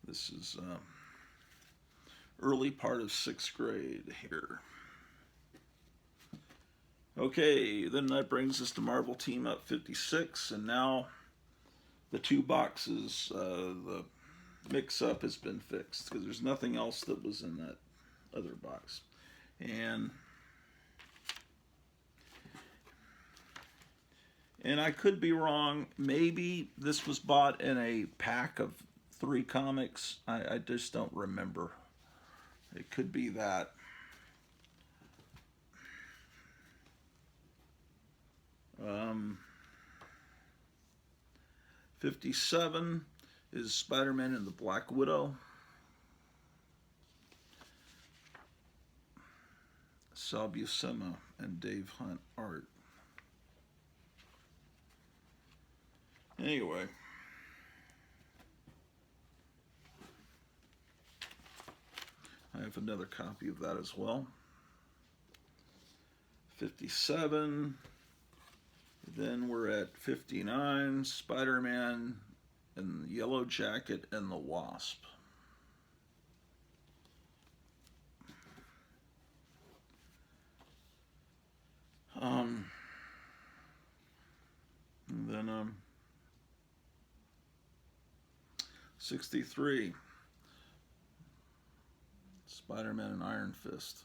this is early part of 6th grade here. Okay, then that brings us to Marvel Team Up 56, and now the 2 boxes, the mix-up has been fixed because there's nothing else that was in that other box. And I could be wrong. Maybe this was bought in a pack of 3 comics. I just don't remember. It could be that. Um, 57 is Spider-Man and the Black Widow. Sal Buscema and Dave Hunt art. Anyway. I have another copy of that as well. 57. Then we're at 59, Spider-Man and the Yellow Jacket and the Wasp. And then 63, Spider-Man and Iron Fist.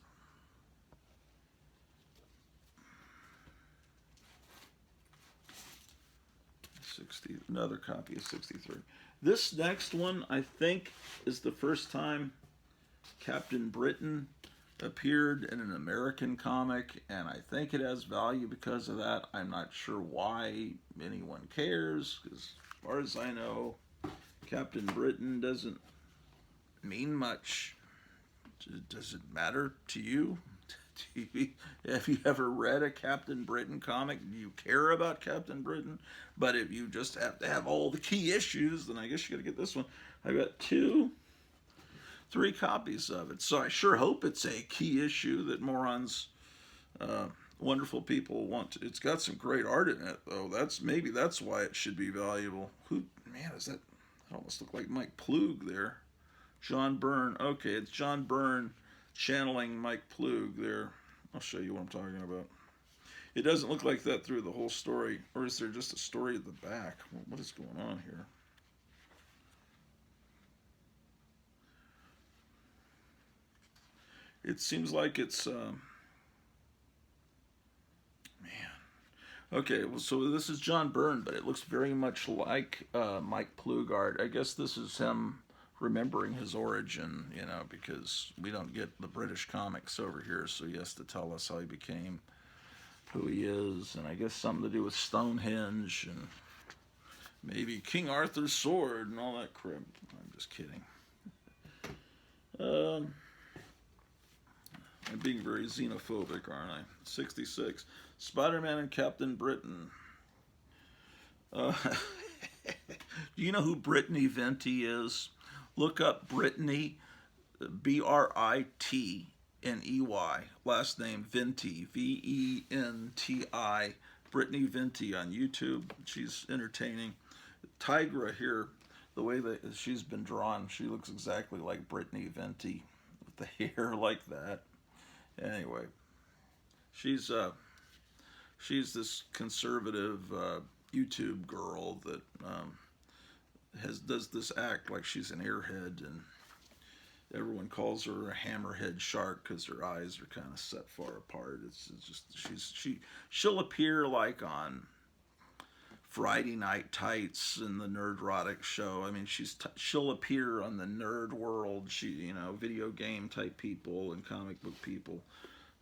60, another copy of 63. This next one, I think, is the first time Captain Britain appeared in an American comic, and I think it has value because of that. I'm not sure why anyone cares, because as far as I know, Captain Britain doesn't mean much. Does it matter to you? Have you ever read a Captain Britain comic? Do you care about Captain Britain? But if you just have to have all the key issues, then I guess you got to get this one. I've got 3 copies of it. So I sure hope it's a key issue that morons, wonderful people want to. It's got some great art in it, though. Maybe that's why it should be valuable. Man, is that? That almost looked like Mike Ploog there. John Byrne. Okay, it's John Byrne channeling Mike Ploog there. I'll show you what I'm talking about. It doesn't look like that through the whole story, or is there just a story at the back? What is going on here? It seems like it's man. Okay, well, so this is John Byrne, but it looks very much like Mike Ploog art. I guess this is him remembering his origin, you know, because we don't get the British comics over here, so he has to tell us how he became who he is, and I guess something to do with Stonehenge and maybe King Arthur's sword and all that crap. I'm just kidding. I'm being very xenophobic, aren't I? 66. Spider-Man and Captain Britain. Do you know who Brittany Venti is? Look up Brittany, Britney, last name Venti, Venti, Brittany Venti on YouTube. She's entertaining. Tigra here, the way that she's been drawn, she looks exactly like Brittany Venti with the hair like that. Anyway, she's this conservative YouTube girl that does this act like she's an airhead, and everyone calls her a hammerhead shark because her eyes are kind of set far apart. It's just she'll appear like on Friday Night Tights in the Nerdrotic show. I mean, she'll appear on the Nerd World, video game type people and comic book people.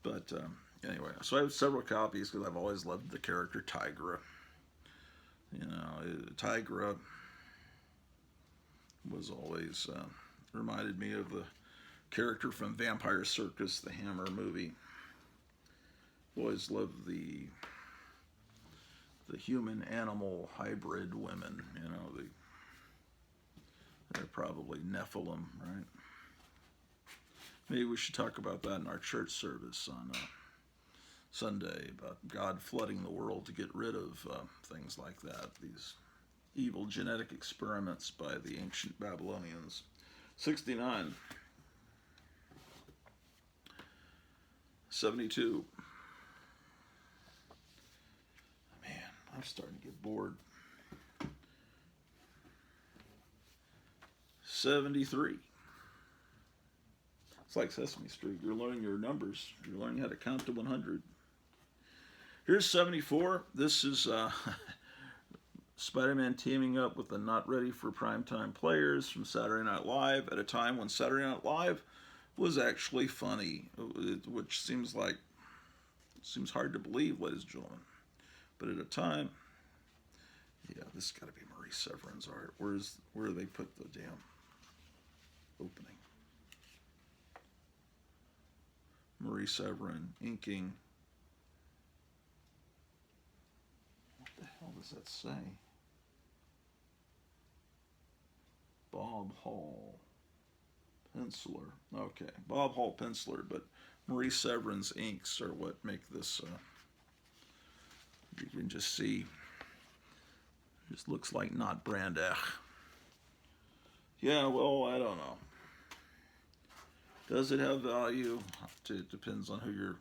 But anyway, so I have several copies because I've always loved the character Tigra. Tigra was always reminded me of the character from Vampire Circus, the Hammer movie. Always loved the human-animal hybrid women. They're probably Nephilim, right? Maybe we should talk about that in our church service on Sunday, about God flooding the world to get rid of things like that, these evil genetic experiments by the ancient Babylonians. 69. 72. Man, I'm starting to get bored. 73. It's like Sesame Street. You're learning your numbers. You're learning how to count to 100. Here's 74. This is Spider-Man teaming up with the Not Ready for Primetime Players from Saturday Night Live at a time when Saturday Night Live was actually funny, which seems hard to believe, ladies and gentlemen. But at a time, yeah, this has got to be Marie Severin's art. Where they put the damn opening? Marie Severin inking. What the hell does that say? Bob Hall. Penciler. Okay. Bob Hall Penciler, but Marie Severin's inks are what make this, you can just see, just looks like not Brand Ech. Yeah, well, I don't know. Does it have value? It depends on who you're.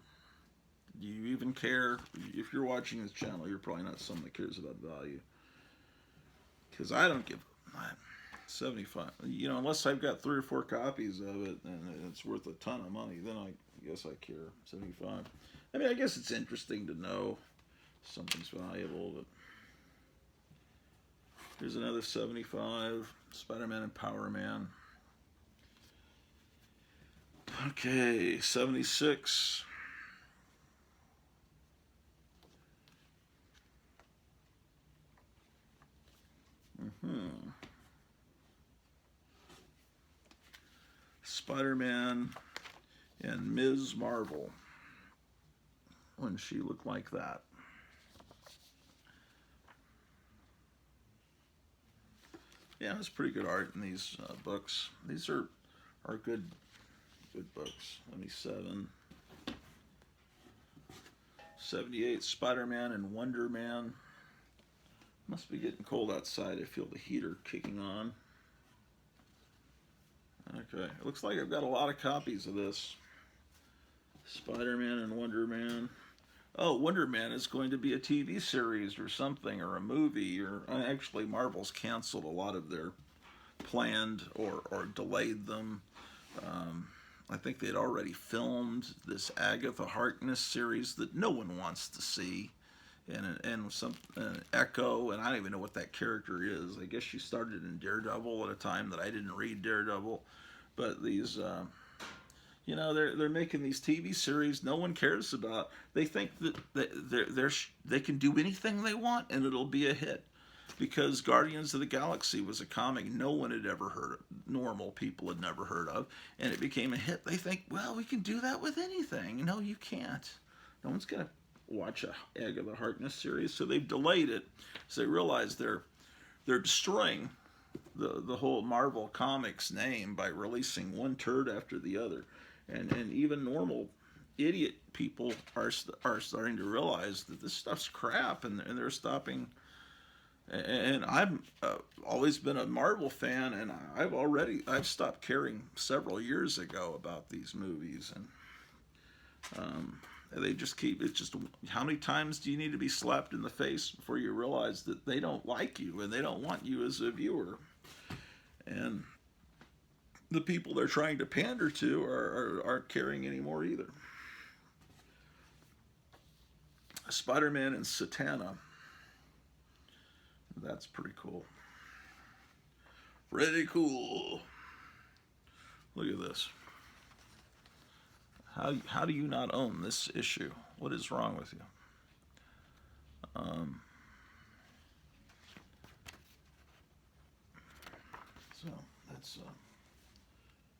Do you even care? If you're watching this channel, you're probably not someone that cares about value. Because I don't give 75. You know, unless I've got 3 or 4 copies of it and it's worth a ton of money, then I guess I care. 75. I mean, I guess it's interesting to know something's valuable, but here's another 75. Spider-Man and Power Man. Okay, 76. Spider-Man and Ms. Marvel when she looked like that. Yeah, it's pretty good art in these books. These are good books. 77. 78, Spider-Man and Wonder Man. Must be getting cold outside. I feel the heater kicking on. Okay, it looks like I've got a lot of copies of this. Spider-Man and Wonder Man. Oh, Wonder Man is going to be a TV series or something, or a movie, or actually Marvel's canceled a lot of their planned or delayed them. I think they'd already filmed this Agatha Harkness series that no one wants to see, and some Echo, and I don't even know what that character is. I guess she started in Daredevil at a time that I didn't read Daredevil, but these, you know, they're making these TV series no one cares about. They think that they can do anything they want and it'll be a hit. Because Guardians of the Galaxy was a comic no one had ever heard of, normal people had never heard of, and it became a hit. They think, well, we can do that with anything. No, you can't. No one's going to watch a Agatha Harkness series, so they've delayed it. So they realize they're destroying the whole Marvel Comics name by releasing one turd after the other. And even normal idiot people are starting to realize that this stuff's crap, and they're stopping. And I've always been a Marvel fan, and I've stopped caring several years ago about these movies, and they just keep, it's just, how many times do you need to be slapped in the face before you realize that they don't like you and they don't want you as a viewer? And the people they're trying to pander to aren't caring anymore either. Spider-Man and Satana. That's pretty cool. Pretty cool. Look at this. How do you not own this issue? What is wrong with you? So that's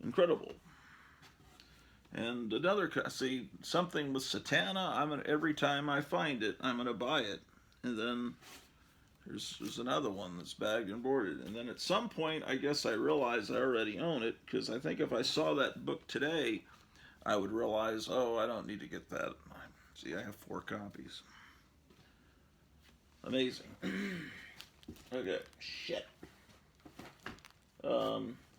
incredible. And another, see, something with Satana. Every time I find it, I'm gonna buy it, and then there's another one that's bagged and boarded. And then at some point, I guess I realized I already own it, because I think if I saw that book today, I would realize, oh, I don't need to get that. See, I have 4 copies. Amazing. Okay, shit.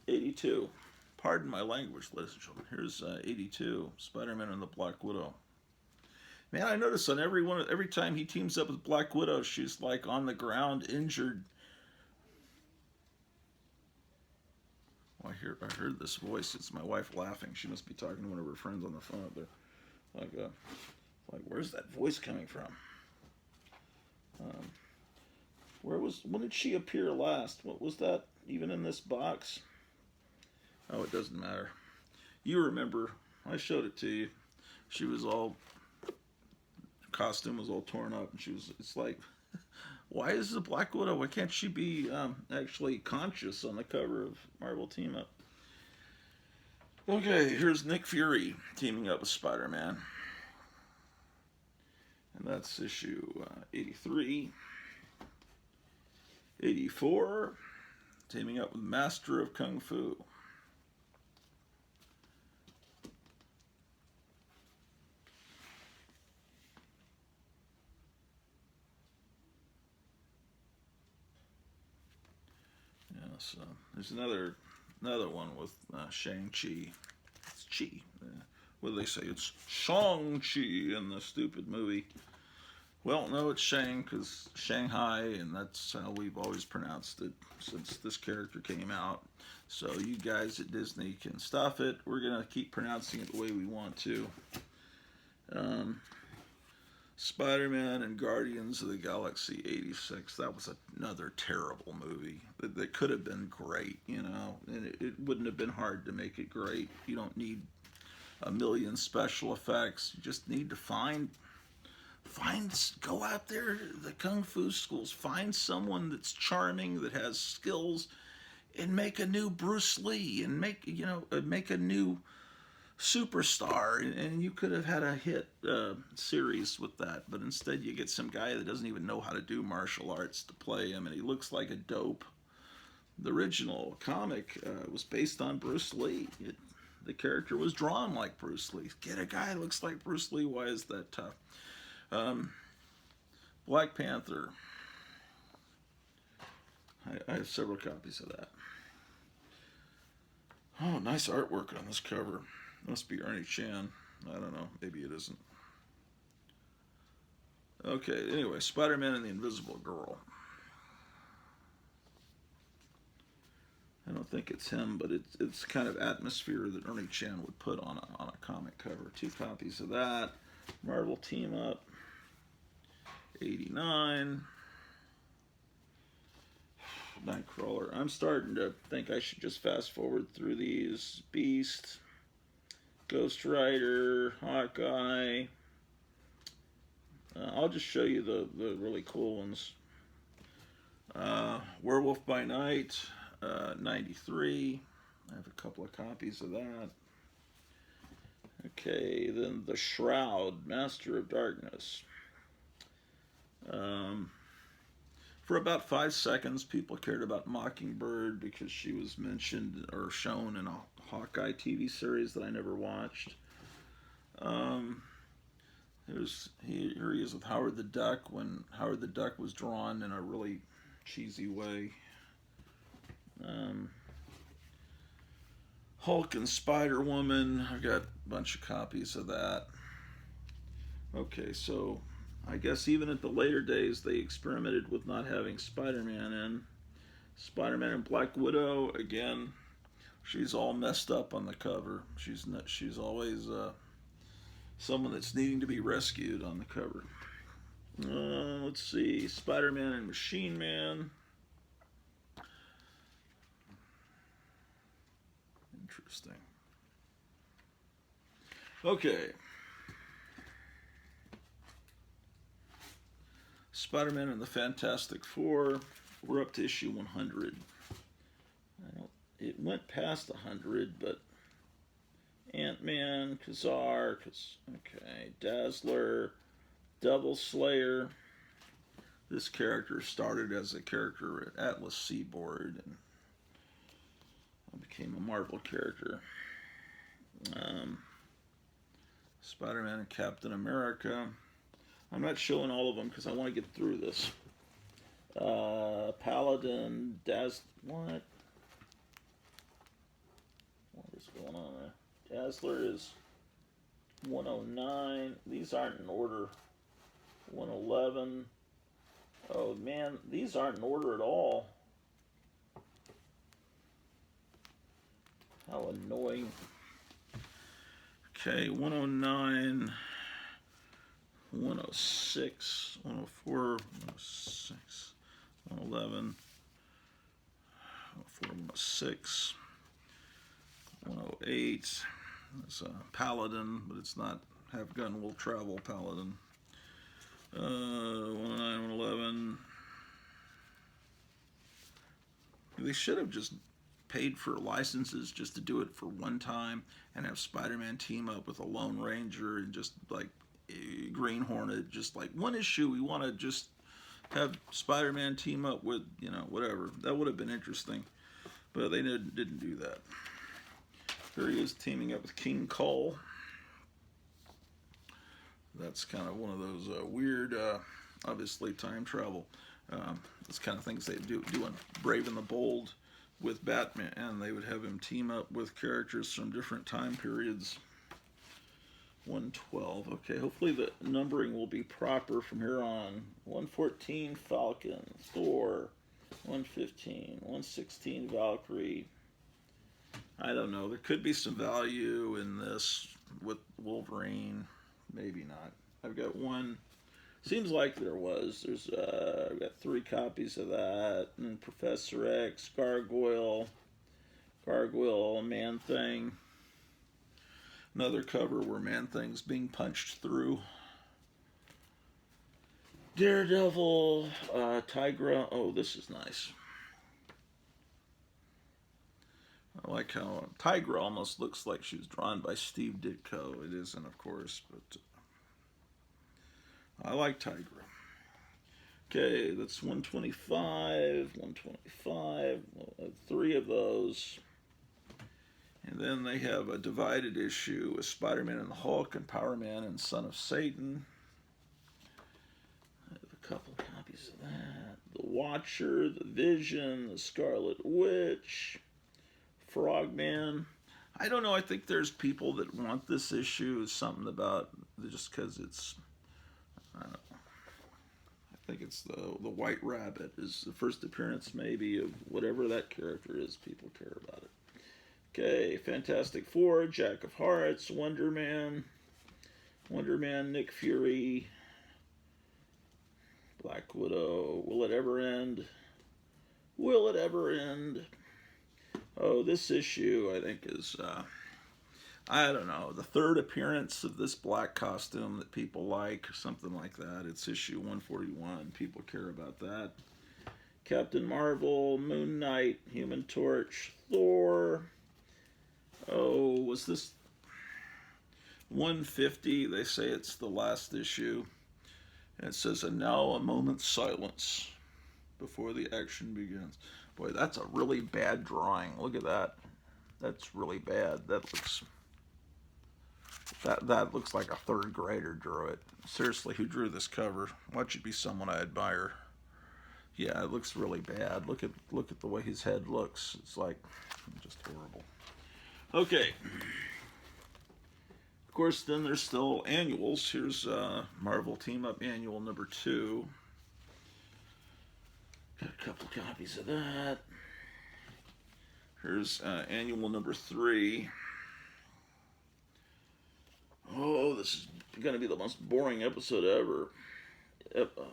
82. Pardon my language, ladies and gentlemen. Here's 82, Spider-Man and the Black Widow. Man, I notice on every time he teams up with Black Widow, she's like on the ground, injured. Well, I heard this voice. It's my wife laughing. She must be talking to one of her friends on the phone up there. Like, where's that voice coming from? When did she appear last? What was that? Even in this box? Oh, it doesn't matter. You remember? I showed it to you. She was all. Costume was all torn up, and it's like, why is the Black Widow, why can't she be actually conscious on the cover of Marvel Team Up? Okay, here's Nick Fury teaming up with Spider-Man, and that's issue 83. 84, teaming up with Master of Kung Fu. So there's another one with Shang-Chi. It's Chi. What do they say? It's Shang-Chi in the stupid movie. Well, no, it's Shang because Shanghai, and that's how we've always pronounced it since this character came out. So you guys at Disney can stop it. We're going to keep pronouncing it the way we want to. Spider-Man and Guardians of the Galaxy 86. That was another terrible movie. That could have been great, you know. And it wouldn't have been hard to make it great. You don't need a million special effects. You just need to go out there, the kung fu schools, find someone that's charming, that has skills, and make a new Bruce Lee, and make a new superstar, and you could have had a hit series with that. But instead you get some guy that doesn't even know how to do martial arts to play him, and he looks like a dope. The original comic was based on Bruce Lee. The character was drawn like Bruce Lee. Get a guy who looks like Bruce Lee. Why is that tough? Black Panther. I have several copies of that. Oh, nice artwork on this cover. Must be Ernie Chan. I don't know. Maybe it isn't. Okay, anyway, Spider-Man and the Invisible Girl. I don't think it's him, but it's kind of atmosphere that Ernie Chan would put on a comic cover. 2 copies of that. Marvel Team Up. 89. Nightcrawler. I'm starting to think I should just fast forward through these. Beast. Ghost Rider. Hawkeye. I'll just show you the really cool ones. Werewolf by Night. 93. I have a couple of copies of that. Okay, then The Shroud, Master of Darkness. For about 5 seconds, people cared about Mockingbird because she was mentioned or shown in a Hawkeye TV series that I never watched. Here he is with Howard the Duck when Howard the Duck was drawn in a really cheesy way. Hulk and Spider-Woman. I've got a bunch of copies of that. Okay, so I guess even at the later days they experimented with not having Spider-Man in. Spider-Man and Black Widow, again, she's all messed up on the cover. She's always someone that's needing to be rescued on the cover. Let's see, Spider-Man and Machine Man. Interesting. Okay. Spider-Man and the Fantastic Four. We're up to issue 100. It went past 100, but Ant-Man, Kazar, okay, Dazzler, Devil Slayer. This character started as a character at Atlas Seaboard and became a Marvel character. Spider-Man and Captain America. I'm not showing all of them because I want to get through this. Paladin, what? What is going on there? Dazzler is 109. These aren't in order. 111. Oh man, these aren't in order at all. How annoying. Okay, 109, 106, 104, 106, 111, 104, 106, 108. It's a Paladin, but it's not Have Gun Will Travel Paladin. 109, 111. They should have just paid for licenses just to do it for one time and have Spider-Man team up with a Lone Ranger and just like Green Hornet, just like one issue. We want to just have Spider-Man team up with, whatever. That would have been interesting, but they didn't do that. Here he is teaming up with King Cole. That's kind of one of those weird, obviously time travel. That's kind of things they do in Brave and the Bold. with Batman, and they would have him team up with characters from different time periods. 112. Okay, hopefully the numbering will be proper from here on. 114 Falcon, Thor, 115, 116 Valkyrie. I don't know. There could be some value in this with Wolverine. Maybe not. I've got one. Seems like there was. I've got 3 copies of that. And Professor X, Gargoyle, Man-Thing. Another cover where Man-Thing's being punched through. Daredevil, Tigra. Oh, this is nice. I like how Tigra almost looks like she was drawn by Steve Ditko. It isn't, of course, but I like Tigra. Okay, that's 125, 125, 3 of those. And then they have a divided issue with Spider-Man and the Hulk and Power Man and Son of Satan. I have a couple copies of that. The Watcher, the Vision, the Scarlet Witch, Frogman. I don't know. I think there's people that want this issue. Something about just because it's, I don't know. I think it's the White Rabbit is the first appearance maybe of whatever that character is. People care about it. Okay, Fantastic Four, Jack of Hearts, Wonder Man, Nick Fury, Black Widow. Will it ever end? Will it ever end? Oh, this issue, I think, is, I don't know, the 3rd appearance of this black costume that people like, or something like that. It's issue 141. People care about that. Captain Marvel, Moon Knight, Human Torch, Thor. Oh, was this 150? They say it's the last issue. And it says, and now a moment's silence before the action begins. Boy, that's a really bad drawing. Look at that. That's really bad. That looks like a 3rd grader drew it. Seriously, who drew this cover? Watch it be someone I admire. Yeah, it looks really bad. Look at the way his head looks. It's like just horrible. Okay. Of course, then there's still annuals. Here's Marvel Team Up Annual number 2. Got a couple copies of that. Here's annual number 3. Oh, this is going to be the most boring episode ever.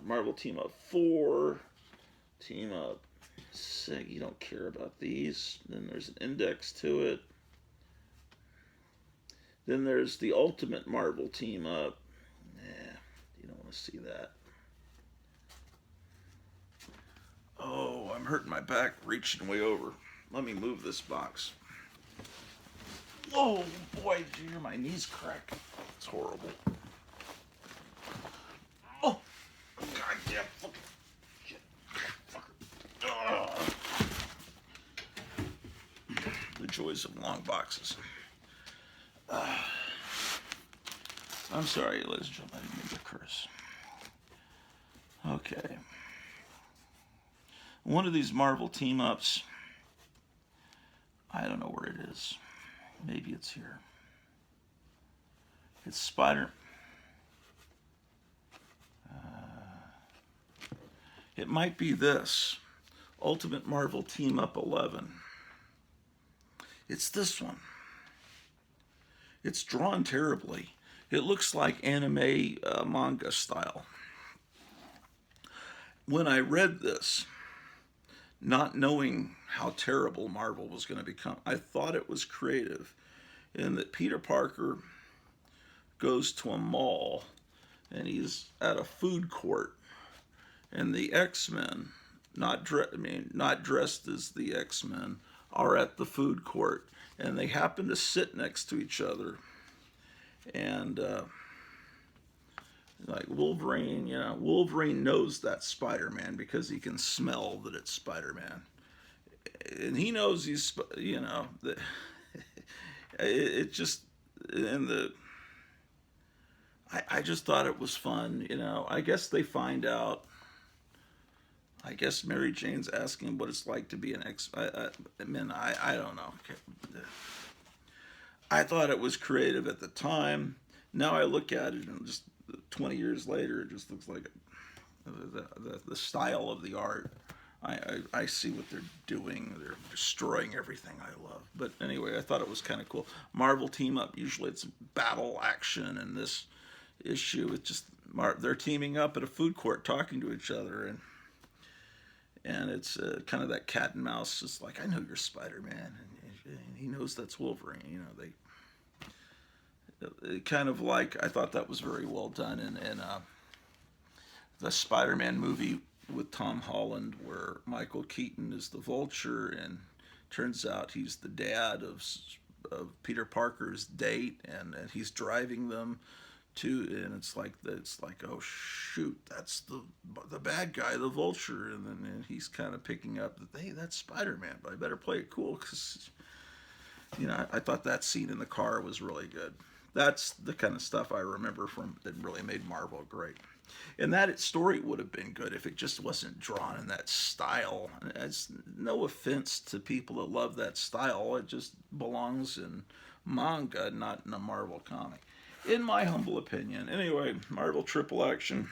Marvel Team Up 4. Team Up 6. You don't care about these. Then there's an index to it. Then there's the Ultimate Marvel Team Up. Nah, you don't want to see that. Oh, I'm hurting my back reaching way over. Let me move this box. Whoa, boy, did you hear my knees crack? It's horrible. Oh, goddamn fucking shit. Fucker. The joys of long boxes. I'm sorry, ladies and gentlemen, I didn't mean to curse. Okay. One of these Marvel team-ups, I don't know where it is. Maybe it's here. It's Spider. It might be this. Ultimate Marvel Team-Up 11. It's this one. It's drawn terribly. It looks like anime manga style. When I read this, not knowing how terrible Marvel was going to become, I thought it was creative in that Peter Parker goes to a mall and he's at a food court, and the X-Men, not dressed as the X-Men, are at the food court, and they happen to sit next to each other. And like Wolverine, Wolverine knows that's Spider-Man because he can smell that it's Spider-Man, and he knows he's, that it just, and I just thought it was fun. I guess they find out I guess Mary Jane's asking what it's like to be an ex. I mean, I don't know. I thought it was creative at the time. Now I look at it and just 20 years later, it just looks like the style of the art. I see what they're doing. They're destroying everything I love. But anyway, I thought it was kind of cool. Marvel team up. Usually it's battle action, and this issue it's just they're teaming up at a food court talking to each other, and it's kind of that cat and mouse. It's like, I know you're Spider-Man, and he knows that's Wolverine. You know, it kind of like, I thought that was very well done in the Spider-Man movie with Tom Holland, where Michael Keaton is the Vulture, and turns out he's the dad of Peter Parker's date, and he's driving them to, and it's like oh shoot, that's the bad guy, the Vulture, and he's kind of picking up that, hey, that's Spider-Man, but I better play it cool, because I thought that scene in the car was really good. That's the kind of stuff I remember from that really made Marvel great. And that story would have been good if it just wasn't drawn in that style. It's no offense to people that love that style. It just belongs in manga, not in a Marvel comic, in my humble opinion. Anyway, Marvel Triple Action.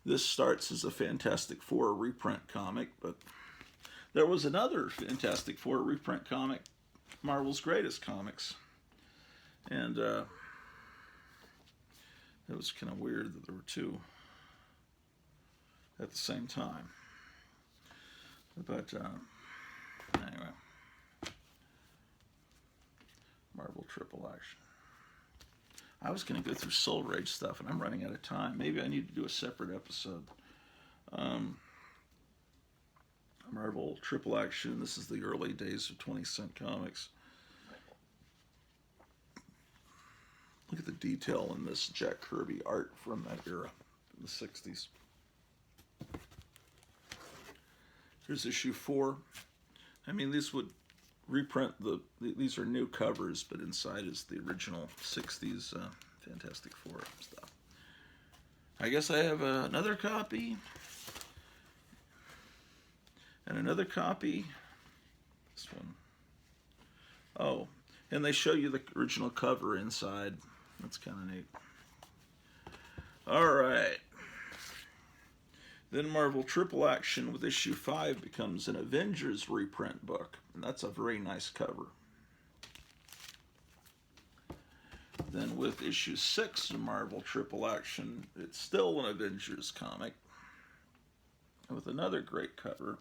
This starts as a Fantastic Four reprint comic, but there was another Fantastic Four reprint comic, Marvel's Greatest Comics. And it was kind of weird that there were two at the same time. But anyway, Marvel Triple Action. I was going to go through Soul Rage stuff, and I'm running out of time. Maybe I need to do a separate episode. Marvel Triple Action. This is the early days of 20-cent comics. Look at the detail in this Jack Kirby art from that era, the 60s. Here's issue 4. I mean, these would reprint these are new covers, but inside is the original 60s Fantastic Four stuff. I guess I have another copy. And another copy. This one. Oh, and they show you the original cover inside. That's kind of neat. All right. Then Marvel Triple Action with issue 5 becomes an Avengers reprint book. And that's a very nice cover. Then with issue 6 of Marvel Triple Action, it's still an Avengers comic with another great cover.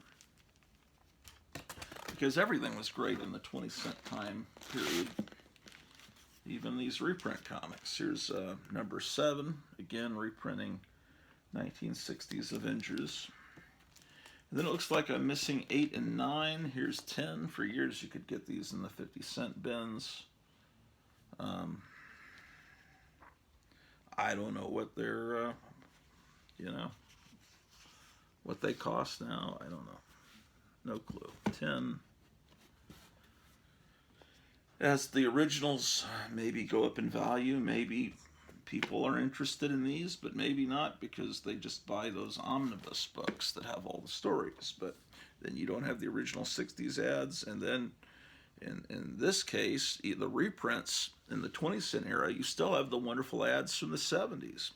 Because everything was great in the 20-cent time period. Even these reprint comics. Here's number 7, again reprinting 1960s Avengers. And then it looks like I'm missing 8 and 9. Here's 10. For years you could get these in the 50-cent bins. I don't know what they're, what they cost now. I don't know. No clue. 10. As the originals maybe go up in value, maybe people are interested in these, but maybe not, because they just buy those omnibus books that have all the stories. But then you don't have the original 60s ads, and then in this case, the reprints in the 20-cent era, you still have the wonderful ads from the 70s.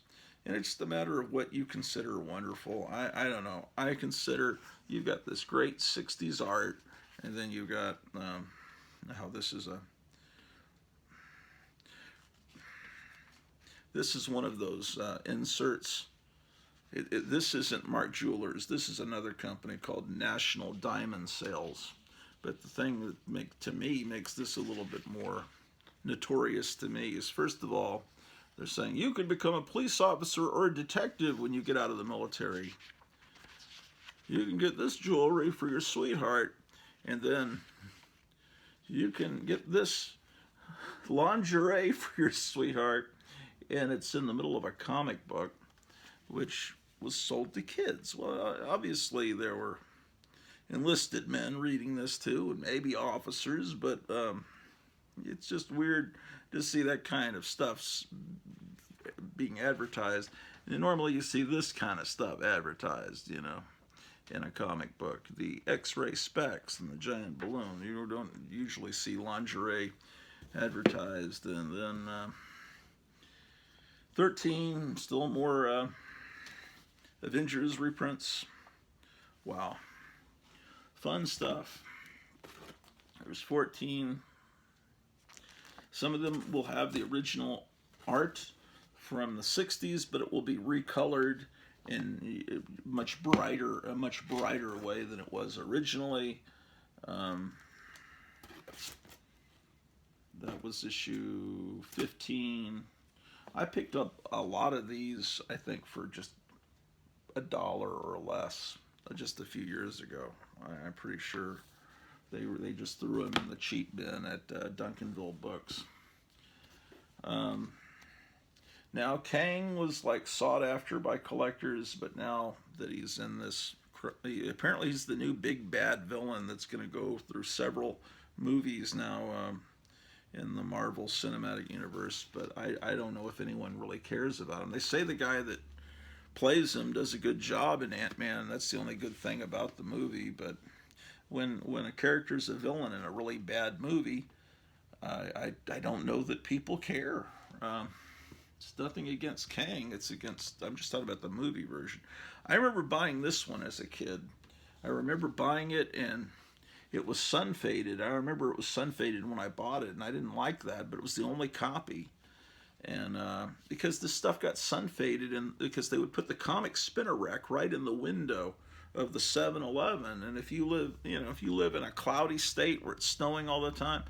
And it's just a matter of what you consider wonderful. I don't know. I consider you've got this great 60s art, and then you've got how this is one of those inserts. This isn't Mark Jewelers. This is another company called National Diamond Sales. But the thing that to me makes this a little bit more notorious to me is, first of all, they're saying you can become a police officer or a detective when you get out of the military. You can get this jewelry for your sweetheart, and then you can get this lingerie for your sweetheart, and it's in the middle of a comic book, which was sold to kids. Well, obviously there were enlisted men reading this too, and maybe officers, but it's just weird to see that kind of stuff being advertised. And normally you see this kind of stuff advertised, you know, in a comic book. The X-ray specs and the giant balloon. You don't usually see lingerie advertised. And then 13, still more Avengers reprints. Wow. Fun stuff. There's 14. Some of them will have the original art from the 60s, but it will be recolored in a much brighter way than it was originally. That was issue 15. I picked up a lot of these, I think, for just $1 or less, just a few years ago. I'm pretty sure they just threw them in the cheap bin at Duncanville Books. Now Kang was like sought after by collectors, but now that he's in this, apparently he's the new big bad villain that's going to go through several movies now in the Marvel Cinematic Universe. But I don't know if anyone really cares about him. They say the guy that plays him does a good job in Ant-Man. That's the only good thing about the movie. But when a character's a villain in a really bad movie, I don't know that people care. It's nothing against Kang. I'm just talking about the movie version. I remember buying this one as a kid. I remember buying it, and it was sun faded. I remember it was sun faded when I bought it, and I didn't like that, but it was the only copy. And because this stuff got sun faded, and because they would put the comic spinner rack right in the window of the 7-Eleven, and if you live in a cloudy state where it's snowing all the time,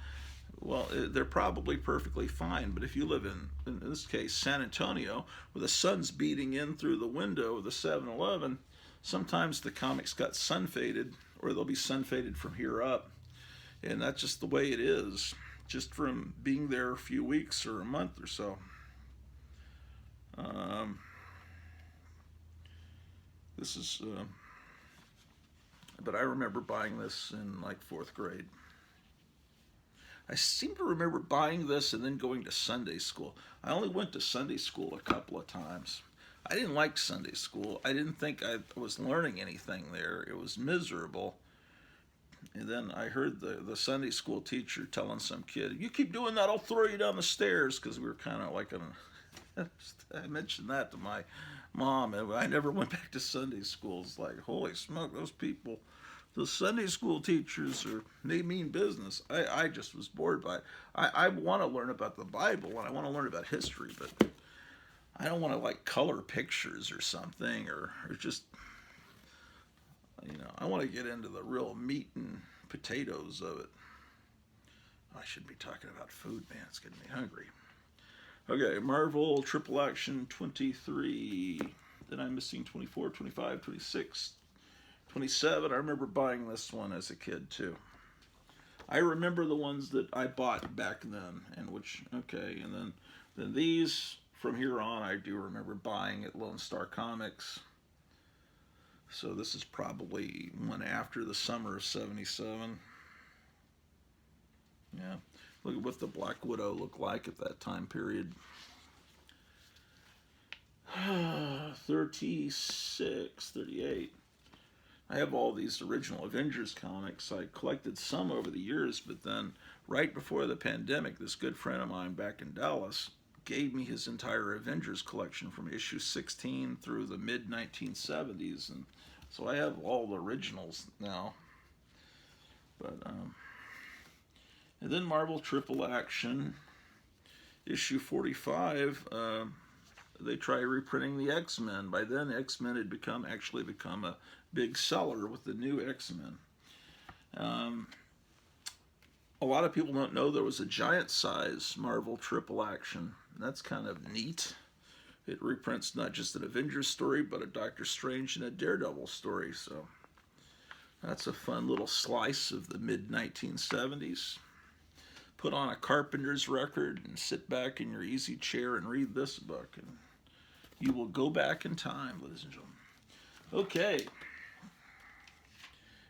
well, they're probably perfectly fine. But if you live in this case, San Antonio, where the sun's beating in through the window of the 7-Eleven, sometimes the comics got sun faded, or they'll be sun faded from here up, and that's just the way it is, just from being there a few weeks or a month or so. This is, but I remember buying this in like 4th grade. I seem to remember buying this and then going to Sunday school. I only went to Sunday school a couple of times. I didn't like Sunday school. I didn't think I was learning anything there. It was miserable. And then I heard the Sunday school teacher telling some kid, "You keep doing that, I'll throw you down the stairs," because we were kind of like I mentioned that to my mom, and I never went back to Sunday school. It's like, holy smoke, those people, the Sunday school teachers they mean business. I just was bored by it. I want to learn about the Bible, and I want to learn about history, but I don't want to like color pictures or something, or just, I want to get into the real meat and potatoes of it. I shouldn't be talking about food, man. It's getting me hungry. Okay, Marvel Triple Action 23. Then I'm missing 24, 25, 26, 27. I remember buying this one as a kid too. I remember the ones that I bought back then, and then these from here on I do remember buying at Lone Star Comics. So this is probably one after the summer of 77. Yeah, look at what the Black Widow looked like at that time period. 36, 38. I have all these original Avengers comics. I collected some over the years, but then right before the pandemic, this good friend of mine back in Dallas gave me his entire Avengers collection from issue 16 through the mid-1970s, and so I have all the originals now. But and then Marvel Triple Action issue 45. They try reprinting the X-Men. By then, X-Men had actually become a big seller with the new X-Men. A lot of people don't know there was a giant size Marvel Triple Action. That's kind of neat. It reprints not just an Avengers story, but a Doctor Strange and a Daredevil story. So that's a fun little slice of the mid-1970s. Put on a Carpenter's record and sit back in your easy chair and read this book, and you will go back in time, ladies and gentlemen. Okay.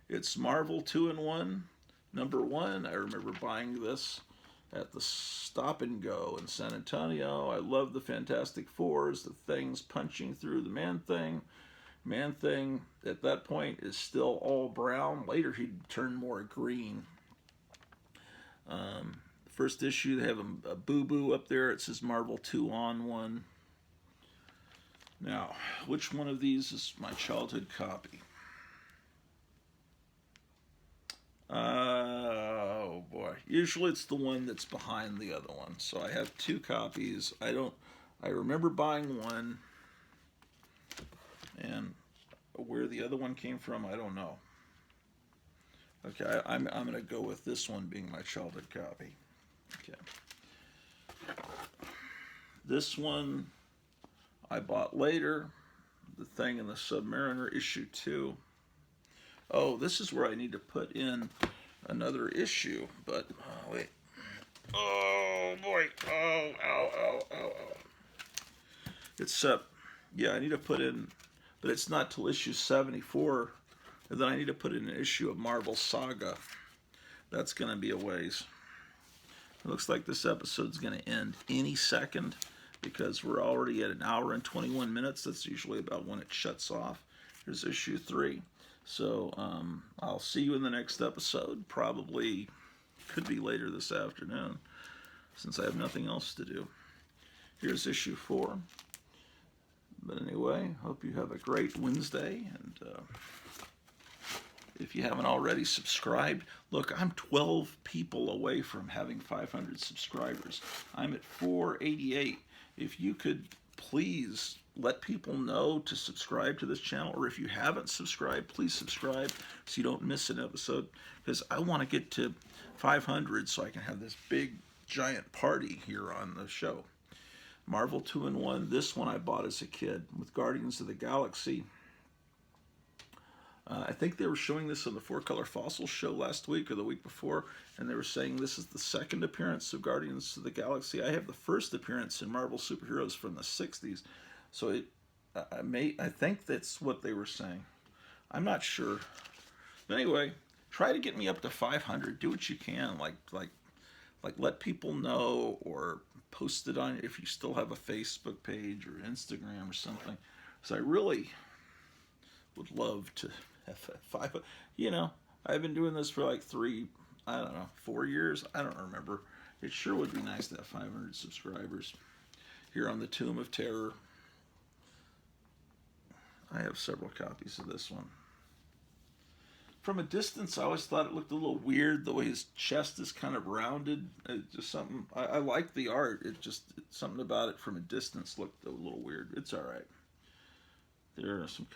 It's Marvel 2-in-1, number 1. I remember buying this at the Stop and Go in San Antonio. I love the Fantastic Fours, the Things punching through the Man-Thing. Man-Thing at that point is still all brown. Later he'd turn more green. First issue, they have a boo-boo up there. It says Marvel 2-on-1. Now, which one of these is my childhood copy? Oh boy. Usually it's the one that's behind the other one. So I have two copies. I remember buying one, and where the other one came from, I don't know. Okay, I'm going to go with this one being my childhood copy. Okay. This one I bought later, The Thing and the Submariner, issue 2. Oh, this is where I need to put in another issue, but wait. Oh boy. Oh, ow, ow, ow, ow. It's yeah, I need to put in, but it's not till issue 74. And then I need to put in an issue of Marvel Saga. That's going to be a ways. It looks like this episode's going to end any second because we're already at 1 hour and 21 minutes. That's usually about when it shuts off. Here's issue 3. So I'll see you in the next episode. Probably could be later this afternoon since I have nothing else to do. Here's issue 4. But anyway, hope you have a great Wednesday, and if you haven't already subscribed, look, I'm 12 people away from having 500 subscribers. I'm at 488. If you could please let people know to subscribe to this channel, or if you haven't subscribed, please subscribe so you don't miss an episode, because I want to get to 500 so I can have this big giant party here on the show. Marvel 2-in-1, this one I bought as a kid with Guardians of the Galaxy. I think they were showing this on the 4-Color Fossils show last week or the week before, and they were saying this is the second appearance of Guardians of the Galaxy. I have the first appearance in Marvel Superheroes from the 60s, so I think that's what they were saying. I'm not sure. But anyway, try to get me up to 500. Do what you can, like let people know, or post it on, if you still have a Facebook page or Instagram or something. So I really would love to have 5. You know, I've been doing this for like 4 years. I don't remember. It sure would be nice to have 500 subscribers. Here on the Tomb of Terror, I have several copies of this one. From a distance, I always thought it looked a little weird, the way his chest is kind of rounded. It's just something, I like the art. Something about it from a distance looked a little weird. It's all right. There are some kind